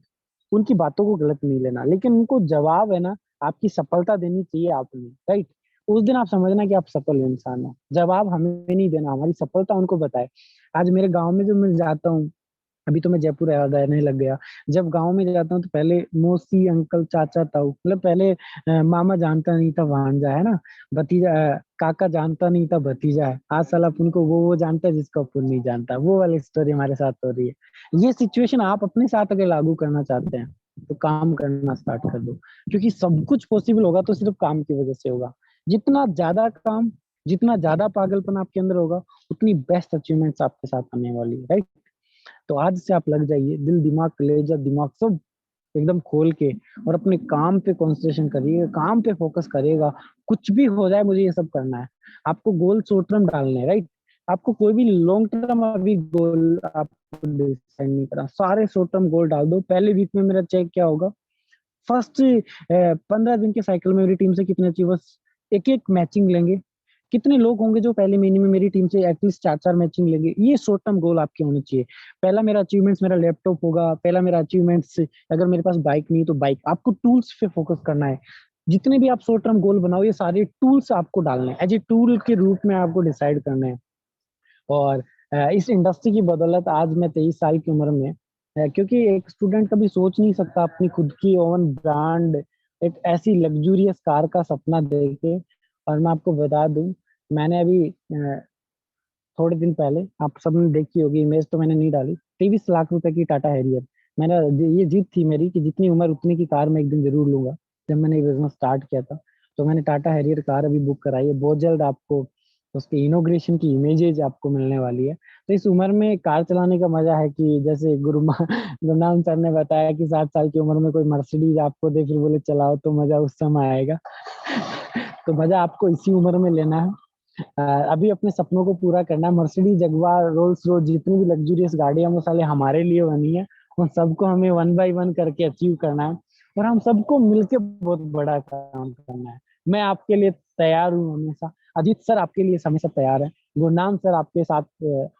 उनकी बातों को गलत नहीं लेना, लेकिन उनको जवाब है ना आपकी सफलता देनी चाहिए आपने, राइट। उस दिन आप समझना कि आप सफल इंसान हो। जवाब हमें नहीं देना, हमारी सफलता उनको बताए। आज मेरे गांव में जो मैं जाता हूँ, अभी तो मैं जयपुर रहने लग गया, जब गांव में जाता हूँ तो पहले मौसी अंकल चाचा ताऊ, मतलब पहले मामा जानता नहीं था भांजा, है ना, भतीजा, काका जानता नहीं था भतीजा है। आज साला अपन को वो जानता है जिसको अपन नहीं जानता। वो वाली स्टोरी हमारे साथ हो रही है। ये सिचुएशन आप अपने साथ अगर लागू करना चाहते हैं तो काम करना स्टार्ट कर दो, क्योंकि सब कुछ पॉसिबल होगा तो सिर्फ काम की वजह से होगा। जितना ज्यादा काम, जितना ज्यादा पागलपन आपके अंदर होगा, उतनी बेस्ट अचीवमेंट्स आपके साथ आने वाली है, राइट। तो आज से आप लग जाइए, दिल दिमाग कलेजा दिमाग सब एकदम खोल के, और अपने काम पे कंसंट्रेशन करिएगा, काम पे फोकस करिएगा। कुछ भी हो जाए मुझे ये सब करना है। आपको गोल शॉर्ट टर्म डालने हैं, राइट। आपको कोई भी लॉन्ग टर्म अभी गोल आपको डिसाइड नहीं करा, सारे शॉर्ट टर्म गोल डाल दो। पहले वीक में मेरा चेक क्या होगा, फर्स्ट 15 दिन के साइकिल में मेरी टीम से कितने अचीवर्स एक एक मैचिंग लेंगे, कितने लोग होंगे जो पहले महीने में मेरी टीम से एटलीस्ट 4 4 मैचिंग लेंगे। ये शॉर्ट टर्म गोल आपके होने चाहिए। पहला मेरा अचीवमेंट्स मेरा लैपटॉप होगा, पहला मेरा अचीवमेंट्स, अगर मेरे पास बाइक नहीं तो बाइक। आपको टूल्स पे फोकस करना है। जितने भी आप शॉर्ट टर्म गोल बनाओ, ये सारे टूल्स आपको डालने हैं, एज ए टूल के रूप में आपको डिसाइड करना है। और इस इंडस्ट्री की बदौलत आज मैं 23 साल की उम्र में, क्योंकि एक स्टूडेंट कभी सोच नहीं सकता अपनी खुद की ओन ब्रांड, एक ऐसी लग्जूरियस कार का सपना देखे। और मैं आपको बता दूं, मैंने अभी थोड़े दिन पहले, आप सबने देखी होगी इमेज, तो मैंने नहीं डाली, 23 लाख रुपए की टाटा हैरियर। मैंने ये जीत थी मेरी कि जितनी उम्र उतनी की कार मैं एक दिन जरूर लूंगा। जब मैंने ये बिजनेस स्टार्ट किया था तो मैंने टाटा हैरियर कार अभी बुक कराई है, बहुत जल्द आपको तो उसके इनोग्रेशन की इमेजेज आपको मिलने वाली है। तो इस उम्र में कार चलाने का मजा है कि जैसे गुरनाम सर ने बताया कि 7 साल की उम्र में कोई मर्सिडीज आपको दे फिर बोले चलाओ, तो मजा उस समय आएगा। तो मजा आपको इसी उम्र में लेना है। अभी अपने सपनों को पूरा करना है। मर्सिडीज, जगुआर, रोल्स रॉयस, जितनी भी लग्जरियस गाड़ियां वो साले हमारे लिए बनी है, उन सबको हमें 1 बाय 1 करके अचीव करना है और हम सबको मिलके बहुत बड़ा काम करना है। मैं आपके लिए तैयार हूँ हमेशा। अजीत सर आपके लिए हमेशा तैयार है। गुरनाम सर आपके साथ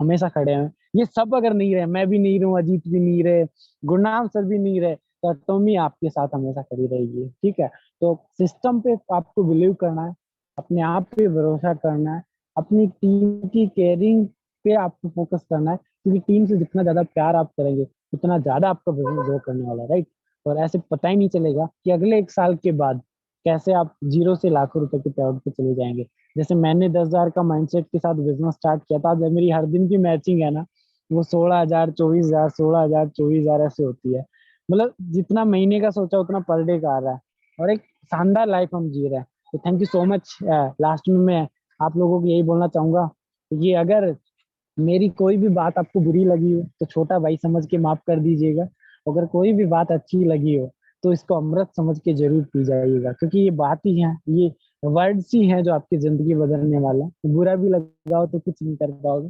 हमेशा खड़े हैं। ये सब अगर नहीं रहे, मैं भी नहीं रहूं, अजीत भी नहीं रहे, गुरनाम सर भी नहीं रहे, तो टॉमी आपके साथ हमेशा खड़ी रहेगी। ठीक है, तो सिस्टम पे आपको बिलीव करना है, अपने आप पे भरोसा करना है, अपनी टीम की केयरिंग पे आपको फोकस करना है, क्योंकि टीम से जितना ज्यादा प्यार आप करेंगे उतना ज्यादा आपका बिजनेस ग्रो करने वाला है, राइट। और ऐसे पता ही नहीं चलेगा कि अगले 1 साल के बाद कैसे आप 0 से लाखों रुपए के पैकेट पे चले जाएंगे। जैसे मैंने 10,000 का माइंडसेट के साथ बिजनेस स्टार्ट किया था, आज मेरी हर दिन की मैचिंग है ना, वो 16,000, 24,000, 16,000, 24,000 ऐसे होती है। मतलब जितना महीने का सोचा उतना पर डे का आ रहा है और एक शानदार लाइफ हम जी रहे हैं। तो thank you so much. Last में मैं आप लोगों को यही बोलना चाहूंगा कि अगर मेरी कोई भी बात आपको बुरी लगी हो तो छोटा भाई समझ के माफ कर दीजिएगा। अगर कोई भी बात अच्छी लगी हो तो इसको अमृत समझ के जरूर पी जाइएगा, क्योंकि ये बात ही है, ये वर्ड्स ही हैं जो आपकी जिंदगी बदलने वाला है। बुरा भी लगा हो तो कुछ नहीं कर पाओगे।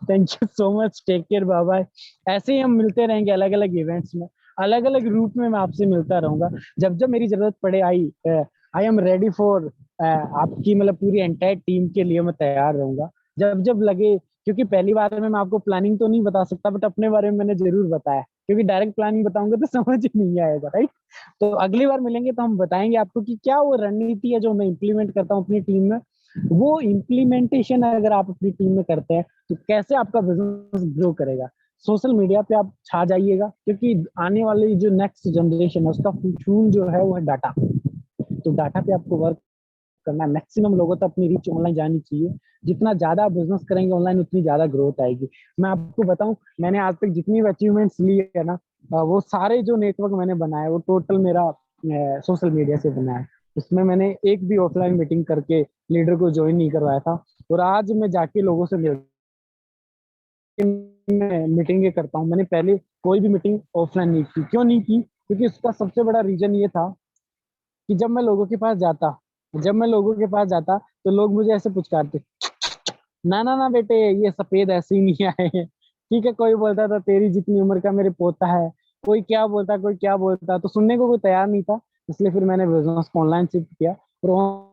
Thank you so much, take care, bye bye. ऐसे ही हम मिलते रहेंगे अलग अलग इवेंट्स में, अलग अलग रूप में मैं आपसे मिलता रहूंगा। जब जब मेरी जरूरत पड़े, आई एम रेडी फॉर, आपकी मतलब पूरी एंटायर टीम के लिए मैं तैयार रहूंगा जब जब लगे। क्योंकि पहली बार में मैं आपको प्लानिंग तो नहीं बता सकता, बट अपने बारे में मैंने जरूर बताया, क्योंकि डायरेक्ट प्लानिंग बताऊंगा तो समझ ही नहीं आएगा, राइट। तो अगली बार मिलेंगे तो हम बताएंगे आपको कि क्या वो रणनीति है जो मैं इंप्लीमेंट करता हूँ अपनी टीम में। वो इम्प्लीमेंटेशन अगर आप अपनी टीम में करते हैं तो कैसे आपका बिजनेस ग्रो करेगा। सोशल मीडिया पे आप छा जाइएगा, क्योंकि आने वाली जो नेक्स्ट जनरेशन है उसका फ्यूल जो है वो है डाटा। तो डाटा पे आपको वर्क करना है, मैक्सिमम लोगों तक अपनी रीच ऑनलाइन जानी चाहिए। जितना ज्यादा बिजनेस करेंगे ऑनलाइन उतनी ज्यादा ग्रोथ आएगी। मैं आपको बताऊं, मैंने आज तक जितनी भी अचीवमेंट्स ली है ना, वो सारे जो नेटवर्क मैंने बनाए वो टोटल मेरा सोशल मीडिया से बना है। उसमें मैंने एक भी ऑफलाइन मीटिंग करके लीडर को ज्वाइन नहीं करवाया था। और आज मैं जाके लोगों से मीटिंग करता हूँ। मैंने पहले कोई भी मीटिंग ऑफलाइन नहीं की। क्यों नहीं की? क्योंकि उसका सबसे बड़ा रीजन ये था कि जब मैं लोगों के पास जाता तो लोग मुझे ऐसे पुचकारते, ना ना ना बेटे, ये सफेद ऐसे ही नहीं आए हैं। ठीक है, कोई बोलता था तेरी जितनी उम्र का मेरे पोता है, कोई क्या बोलता, तो सुनने को कोई तैयार नहीं था। इसलिए फिर मैंने बिजनेस को ऑनलाइन शिफ्ट किया और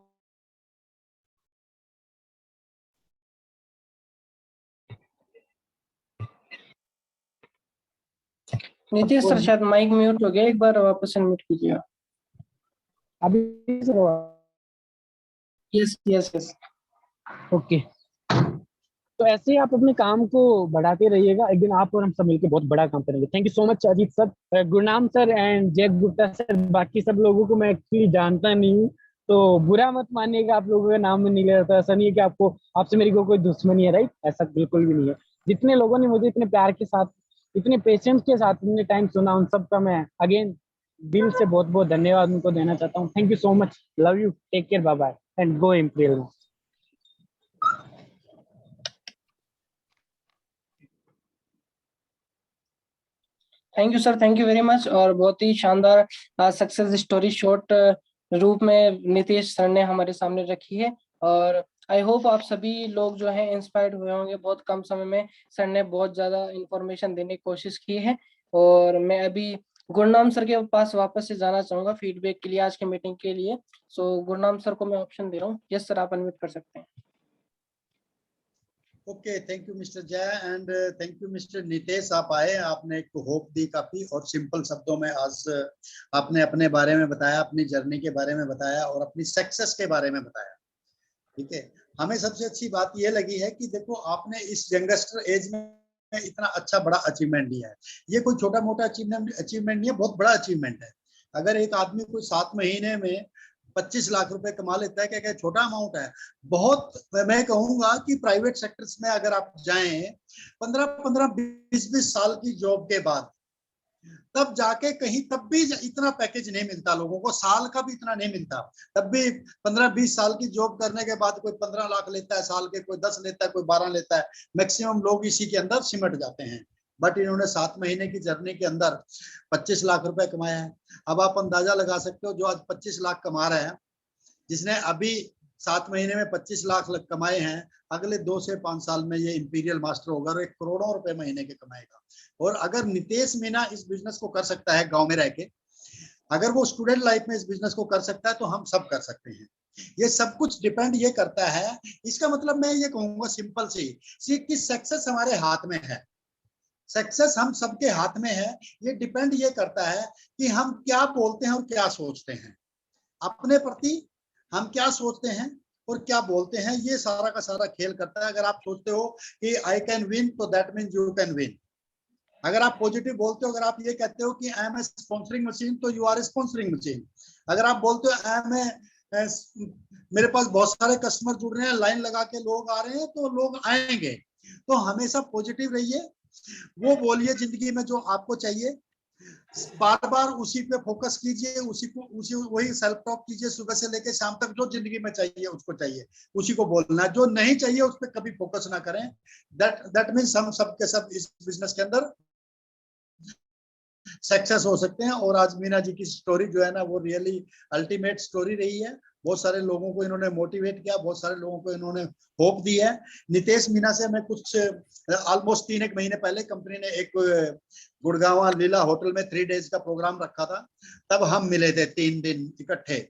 नीतीश सर शायद माइक म्यूट हो गया, एक बार वापस अनम्यूट कीजिएगा। अभी यस यस यस। ओके। तो ऐसे ही आप अपने काम को बढ़ाते रहिएगा, एक दिन आप और हम सब मिलकर बहुत बड़ा काम करेंगे। Thank you so much Ajit sir, Gurnam sir and जय गुप्ता सर। बाकी सब लोगों को मैं एक्चुअली जानता नहीं हूँ, तो बुरा मत मानिएगा, आप लोगों का नाम में नहीं ले रहा था। ऐसा नहीं है कि आपको, आपसे मेरी को कोई दुश्मनी है, राइट, ऐसा बिल्कुल भी नहीं है। जितने लोगों ने मुझे इतने प्यार के साथ, इतने पेशेंस के साथ इतने टाइम सुना, उन सबका मैं अगेन दिल से बहुत बहुत धन्यवाद उनको देना चाहता हूँ। Thank you so much, love you, take care, bye bye and go imperial. Thank you sir, thank you very much. और बहुत ही शानदार सक्सेस स्टोरी शॉर्ट रूप में नीतीश सर ने हमारे सामने रखी है। और आई होप आप सभी लोग जो हैं इंस्पायर्ड हुए होंगे। बहुत कम समय में सर ने बहुत ज्यादा इंफॉर्मेशन देने की कोशिश की है। और मैं अभी गुरनाम सर के पास वापस से जाना चाहूंगा फीडबैक के लिए आज के मीटिंग के लिए। सो गुरनाम सर को मैं ऑप्शन दे रहा हूँ। यस सर, आप अनम्यूट कर सकते हैं। ओके, थैंक यू मिस्टर जय and thank you mister Nitesh. आप आए, आपने एक होप दी काफी, और सिंपल शब्दों में आज आपने अपने बारे में बताया, अपनी जर्नी के बारे में बताया और अपनी सक्सेस के बारे में बताया। ठीक है, हमें सबसे अच्छी बात यह लगी है कि देखो आपने इस यंगस्टर एज में इतना अच्छा बड़ा अचीवमेंट लिया है। ये कोई छोटा मोटा अचीवमेंट नहीं है, बहुत बड़ा अचीवमेंट है। अगर एक आदमी कोई 7 महीने में 25 लाख रुपए कमा लेता है, क्या क्या छोटा अमाउंट है? बहुत, मैं कहूंगा कि प्राइवेट सेक्टर्स में अगर आप जाएं 15-15, 20-20 साल की जॉब के बाद तब जाके कहीं तब भी इतना पैकेज नहीं मिलता लोगों को, साल का भी इतना नहीं मिलता। तब भी 15-20 साल की जॉब करने के बाद कोई 15 लाख लेता है साल के, कोई 10 लेता है, कोई 12 लेता है, मैक्सिमम लोग इसी के अंदर सिमट जाते हैं। बट इन्होंने 7 महीने की जर्नी के अंदर 25 लाख रुपए कमाया है। अब आप अंदाजा लगा सकते हो, जो आज 25 लाख कमा रहे हैं, जिसने अभी 7 महीने में 25 लाख कमाए हैं, अगले 2 से 5 साल में ये इंपीरियल मास्टर होगा और 1 करोड़ों रुपए महीने के कमाएगा। और अगर नितेश मीना इस बिजनेस को कर सकता है गांव में रह के, अगर वो स्टूडेंट लाइफ में इस बिजनेस को कर सकता है, तो हम सब कर सकते हैं। ये सब कुछ डिपेंड ये करता है, इसका मतलब मैं ये कहूंगा सिंपल सी कि सक्सेस हमारे हाथ में है, सक्सेस हम सबके हाथ में है। ये डिपेंड ये करता है कि हम क्या बोलते हैं और क्या सोचते हैं, अपने प्रति हम क्या सोचते हैं और क्या बोलते हैं, ये सारा का सारा खेल करता है। अगर आप सोचते हो कि आई कैन विन, तो that means you can win. अगर आप पॉजिटिव बोलते हो, अगर आप ये कहते हो कि I am a sponsoring machine, तो you are a sponsoring machine. अगर आप बोलते हो आई एम ए, मेरे पास बहुत सारे कस्टमर जुड़ रहे हैं, लाइन लगा के लोग आ रहे हैं, तो लोग आएंगे। तो हमेशा पॉजिटिव रहिए, वो बोलिए जिंदगी में जो आपको चाहिए, बार बार उसी पे फोकस कीजिए, उसी वही सेल्फ टॉक कीजिए सुबह से लेकर शाम तक। जो जिंदगी में चाहिए उसको चाहिए, उसी को बोलना है। जो नहीं चाहिए उस पर कभी फोकस ना करें। दैट मीन्स हम सब के सब इस बिजनेस के अंदर सक्सेस हो सकते हैं। और आज मीना जी की स्टोरी जो है ना, वो रियली अल्टीमेट स्टोरी रही है। बहुत सारे लोगों को इन्होंने मोटिवेट किया, बहुत सारे लोगों को इन्होंने होप दी है। नितेश मीना से मैं कुछ ऑलमोस्ट 3-1 महीने पहले कंपनी ने एक गुड़गांव लीला होटल में 3 डेज का प्रोग्राम रखा था। तब हम मिले थे 3 दिन इकट्ठे,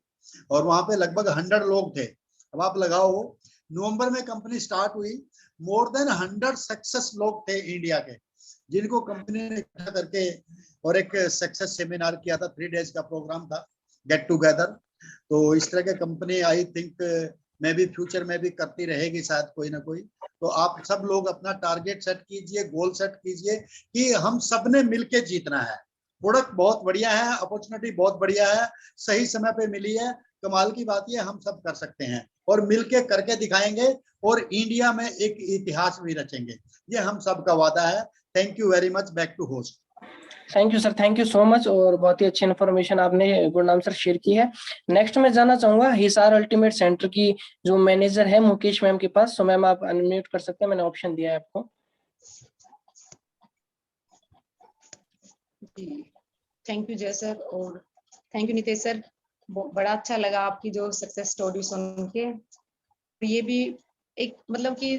और वहां पे लगभग 100 लोग थे। अब आप लगाओ, नवंबर में कंपनी स्टार्ट हुई, मोर देन 100 सक्सेस लोग थे इंडिया के, जिनको कंपनी ने इकट्ठा करके और एक सक्सेस सेमिनार किया था। 3 डेज का प्रोग्राम था, गेट टुगेदर। तो इस तरह के कंपनी आई थिंक मैं भी फ्यूचर में भी करती रहेगी शायद कोई ना कोई। तो आप सब लोग अपना टारगेट सेट कीजिए, गोल सेट कीजिए कि हम सब ने मिलके जीतना है। प्रोडक्ट बहुत बढ़िया है, अपॉर्चुनिटी बहुत बढ़िया है, सही समय पे मिली है। कमाल की बात ये हम सब कर सकते हैं और मिलके करके दिखाएंगे, और इंडिया में एक इतिहास भी रचेंगे। ये हम सब का वादा है। Thank you very much. Back to host. Thank you sir, thank you so much. और बहुत ही अच्छी इन्फॉर्मेशन आपने गुरनाम सर शेयर की है। नेक्स्ट मैं जानना चाहूंगा हिसार अल्टीमेट सेंटर की जो मैनेजर है मुकेश मैम के पास। सो मैम आप अनम्यूट कर सकते हैं, मैंने ऑप्शन दिया है आपको। थैंक यू जय सर, और थैंक यू नितेश सर। बड़ा अच्छा लगा आपकी जो सक्सेस स्टोरी सुन के। ये भी एक मतलब कि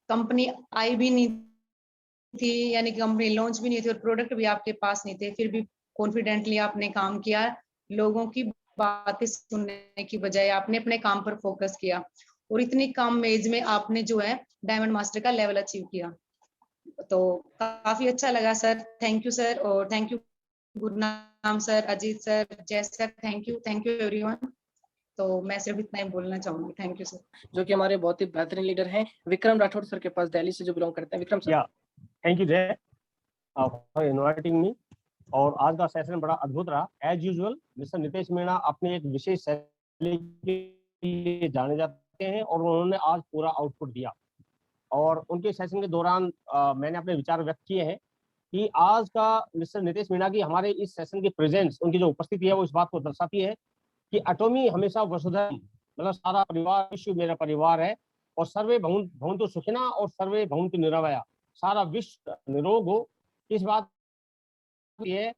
कंपनी आई भी नहीं थी, यानी कि कंपनी लॉन्च भी नहीं थी और प्रोडक्ट भी आपके पास नहीं थे, फिर भी कॉन्फिडेंटली आपने काम किया। लोगों की बातें सुनने की बजाय आपने अपने काम पर फोकस किया, और इतनी कम एज में आपने जो है डायमंड मास्टर का लेवल अचीव किया। तो काफी अच्छा लगा सर। थैंक यू सर, और thank you Gurnam sir, Ajit sir, जय सर। Thank you everyone. तो मैं सिर्फ इतना ही बोलना चाहूंगी। Thank you sir. जो कि हमारे बहुत ही बेहतरीन लीडर हैं विक्रम राठौड़ सर के पास, दिल्ली से जो बिलोंग करते हैं। Vikram sir. Thank you Jay for inviting me. और आज का सेशन बड़ा अद्भुत रहा। As usual mister Nitesh Meena अपने एक विशेष शैली के लिए जाने जाते हैं, और उन्होंने आज पूरा आउटपुट दिया। और उनके सेशन के दौरान मैंने अपने विचार व्यक्त किए हैं कि आज का मिस्टर नितेश मीणा की हमारे इस सेशन की प्रेजेंस, उनकी जो उपस्थिति है, वो इस बात को दर्शाती है कि एटॉमी हमेशा वसुधैव, मतलब सारा परिवार विश्व मेरा परिवार है, और सर्वे भवन्तु सुखिनः और सर्वे भवन्तु निरामया, सारा विश्व निरोग हो। इस बात है,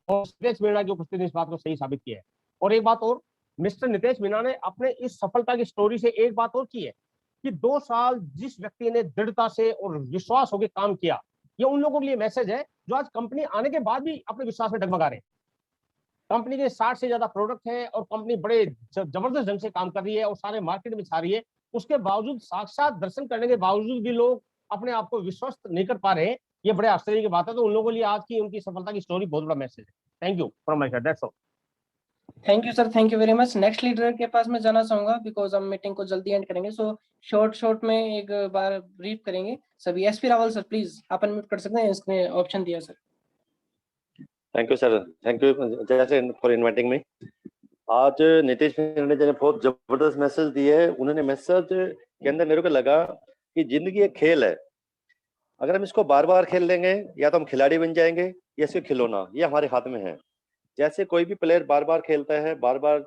और नितेश मीणा की उपस्थिति ने इस बात को सही साबित किया है। और एक बात और, मिस्टर नितेश मीणा ने अपने इस सफलता की स्टोरी से एक बात और की है कि 2 साल जिस व्यक्ति ने दृढ़ता से और विश्वास होकर काम किया, ये उन लोगों के लिए मैसेज है जो आज कंपनी आने के बाद भी अपने विश्वास में डगमगा रहे हैं। कंपनी के 60 से ज्यादा प्रोडक्ट है, और कंपनी बड़े जबरदस्त ढंग से काम कर रही है और सारे मार्केट में छा रही है। उसके बावजूद, साक्षात दर्शन करने के बावजूद भी लोग अपने आप को विश्वस्त नहीं कर पा रहे हैं। ये बड़े आश्चर्य की बात है। तो उन लोगों के लिए आज की उनकी सफलता की स्टोरी बहुत बड़ा मैसेज है। Thank you from my side, that's all. Thank you sir, thank you very much. Next leader के पास मैं जाना चाहूंगा, बिकॉज हम मीटिंग को जल्दी एंड करेंगे। सो शॉर्ट में एक बार ब्रीफ करेंगे सभी। एसपी रावल सर प्लीज, आप अनम्यूट कर सकते हैं, इसने ऑप्शन दिया sir. Thank you sir, thank you जय सर फॉर इनवाइटिंग मी। आज नितेश मीणा जी ने बहुत जबरदस्त मैसेज दिए है। उन्होंने मैसेज के अंदर मेरे को लगा कि जिंदगी एक खेल है। अगर हम इसको बार बार खेल लेंगे या तो हम खिलाड़ी बन जाएंगे या इसको खिलौना, ये हमारे हाथ में है। जैसे कोई भी प्लेयर बार बार खेलता है, बार बार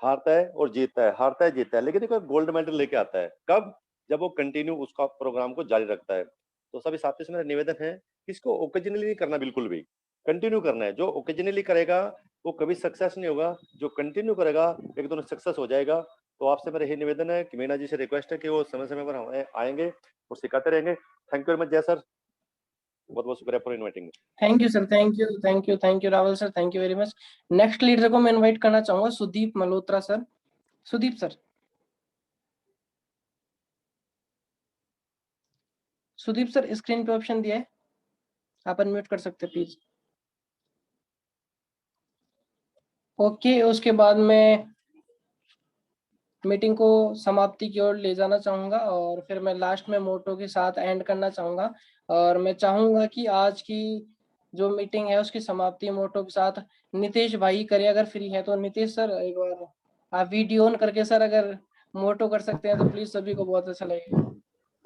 हारता है और जीतता है, हारता है जीतता है, लेकिन एक गोल्ड मेडल लेके आता है। कब? जब वो कंटिन्यू उसका प्रोग्राम को जारी रखता है। तो सभी साथियों से मेरा निवेदन है कि इसको ओकेजनली नहीं करना, बिल्कुल भी कंटिन्यू करना है। जो ओकेजनली करेगा वो कभी सक्सेस नहीं होगा, जो कंटिन्यू करेगा एक दिन सक्सेस हो जाएगा। तो आपसे मेरा यही निवेदन है कि मीना जी से रिक्वेस्ट है कि वो समय समय पर हमें आएंगे और सिखाते रहेंगे। Thank you very much Jay sir, बहुत बहुत शुक्रिया for inviting me. Thank you sir, thank you Rahul sir, thank you very much. Next leader को मैं इनवाइट करना चाहूंगा Sudeep Malhotra sir. Sudeep sir, Sudeep sir screen पे ऑप्शन दिया है, आप अनम्यूट कर सकते हैं प्लीज। ओके, उसके बाद मैं मीटिंग को समाप्ति की ओर ले जाना चाहूंगा और फिर मैं लास्ट में मोटो के साथ एंड करना चाहूंगा। और मैं चाहूंगा कि आज की जो मीटिंग है उसकी समाप्ति मोटो के साथ नितेश भाई करे, अगर फ्री है तो। नितेश सर एक बार आप वीडियो ऑन करके सर अगर मोटो कर सकते हैं तो प्लीज, सभी को बहुत अच्छा लगेगा।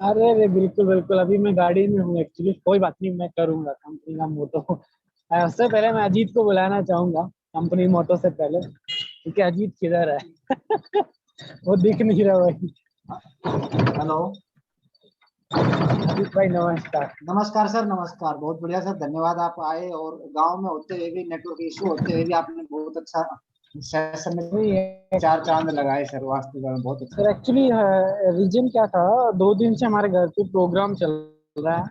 अरे अरे बिल्कुल बिल्कुल, अभी मैं गाड़ी में हूँ एक्चुअली, कोई बात नहीं, मैं करूंगा कंपनी का मोटो। उससे पहले मैं अजीत को बुलाना चाहूंगा कंपनी मोटो से पहले, क्योंकि अजीत किधर है? वो दिख नहीं रहा भाई। हेलो, अजीत भाई नमस्कार। नमस्कार सर, नमस्कार। बहुत बढ़िया सर, धन्यवाद आप आए, और गांव में होते हुए भी, नेटवर्क इशू होते हुए भी आपने बहुत अच्छा सेशन में चार चांद लगाए सर, वास्तव में बहुत अच्छा। सर एक्चुअली रीजन क्या था, 2 दिन से हमारे घर पे प्रोग्राम चल रहा है,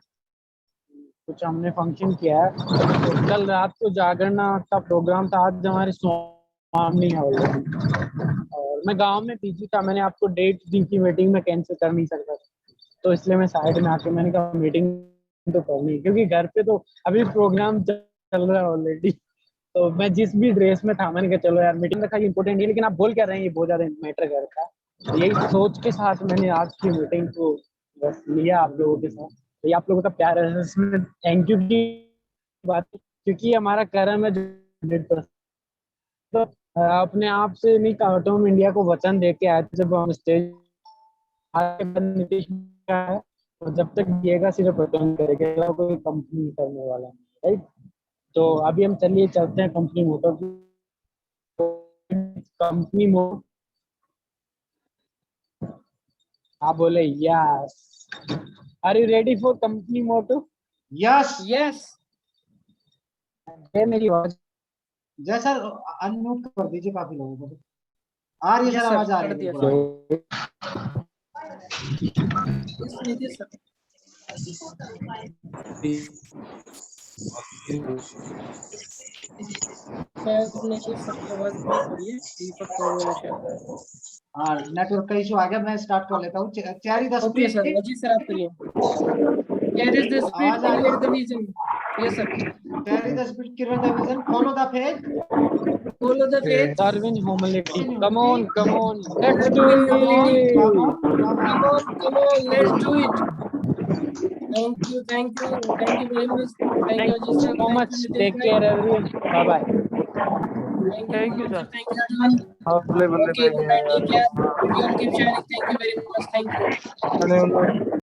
कुछ हमने फंक्शन किया है, तो कल रात को जागरण का प्रोग्राम था, आज हमारे स्वामी है ऑलरेडी, और मैं गांव में बिजी था, मैंने आपको डेट दी थी मीटिंग में, कैंसिल कर नहीं सकता था, तो इसलिए मैं साइड में आके मैंने कहा मीटिंग तो करनी है, क्योंकि घर पे तो अभी प्रोग्राम चल रहा है ऑलरेडी। तो मैं जिस भी ड्रेस में था मैंने कहा चलो यार मीटिंग रखा, इंपॉर्टेंट है, लेकिन आप बोल क्या रहे हैं ये बहुत ज्यादा मैटर करता है, यही सोच के साथ मैंने आज की मीटिंग को बस लिया आप लोगों के साथ। तो ये आप लोगों का प्यार है, इसमें थैंक यू की बात है, क्योंकि हमारा कर्म है जो 100%। तो अपने आप से नहीं कहा, तो हम इंडिया को वचन दे के आए थे जब हम स्टेज नीतीश का है, तो जब तक दिएगा सिर्फ वचन करेगा, कोई कंपनी करने वाला नहीं, राइट? तो अभी हम चलिए चलते हैं कंपनी मोटर की। कंपनी मोटर, आप बोले yes, are you ready for company motor? Yes yes है मेरी आवाज? जय सर, अनम्यूट कर दीजिए काफी लोगों को। आ रही है यस सर, सर, आवाज आ कर रही है, दिया बिल्कुल आ रही है। Yes Nitesh sir. शायद नितेश सर की आवाज ब्रेक हो रही है, दीपक को बोले शायद। हाँ, नेटवर्क का इशू आ गया, मैं स्टार्ट कर लेता हूँ। Cherry the okay sir, speed, Ajit sir आप करिए। Carries the speed, आवाज आ रही clear the है? vision. Yes sir. Carry the speed, clear the vision, follow the faith, Follow the faith. Serve in humility, in come on unity, let's do Serve in come on, humility. come on, Come on, let's do it. Thank you very much. Thank you thank Ajit you sir. So Thank much, you Nitesh take bhai. Care everyone, bye bye. Thank you sir. Thank you everyone. Okay, good night. Take care. You all keep sharing. Thank you very much. Thank you.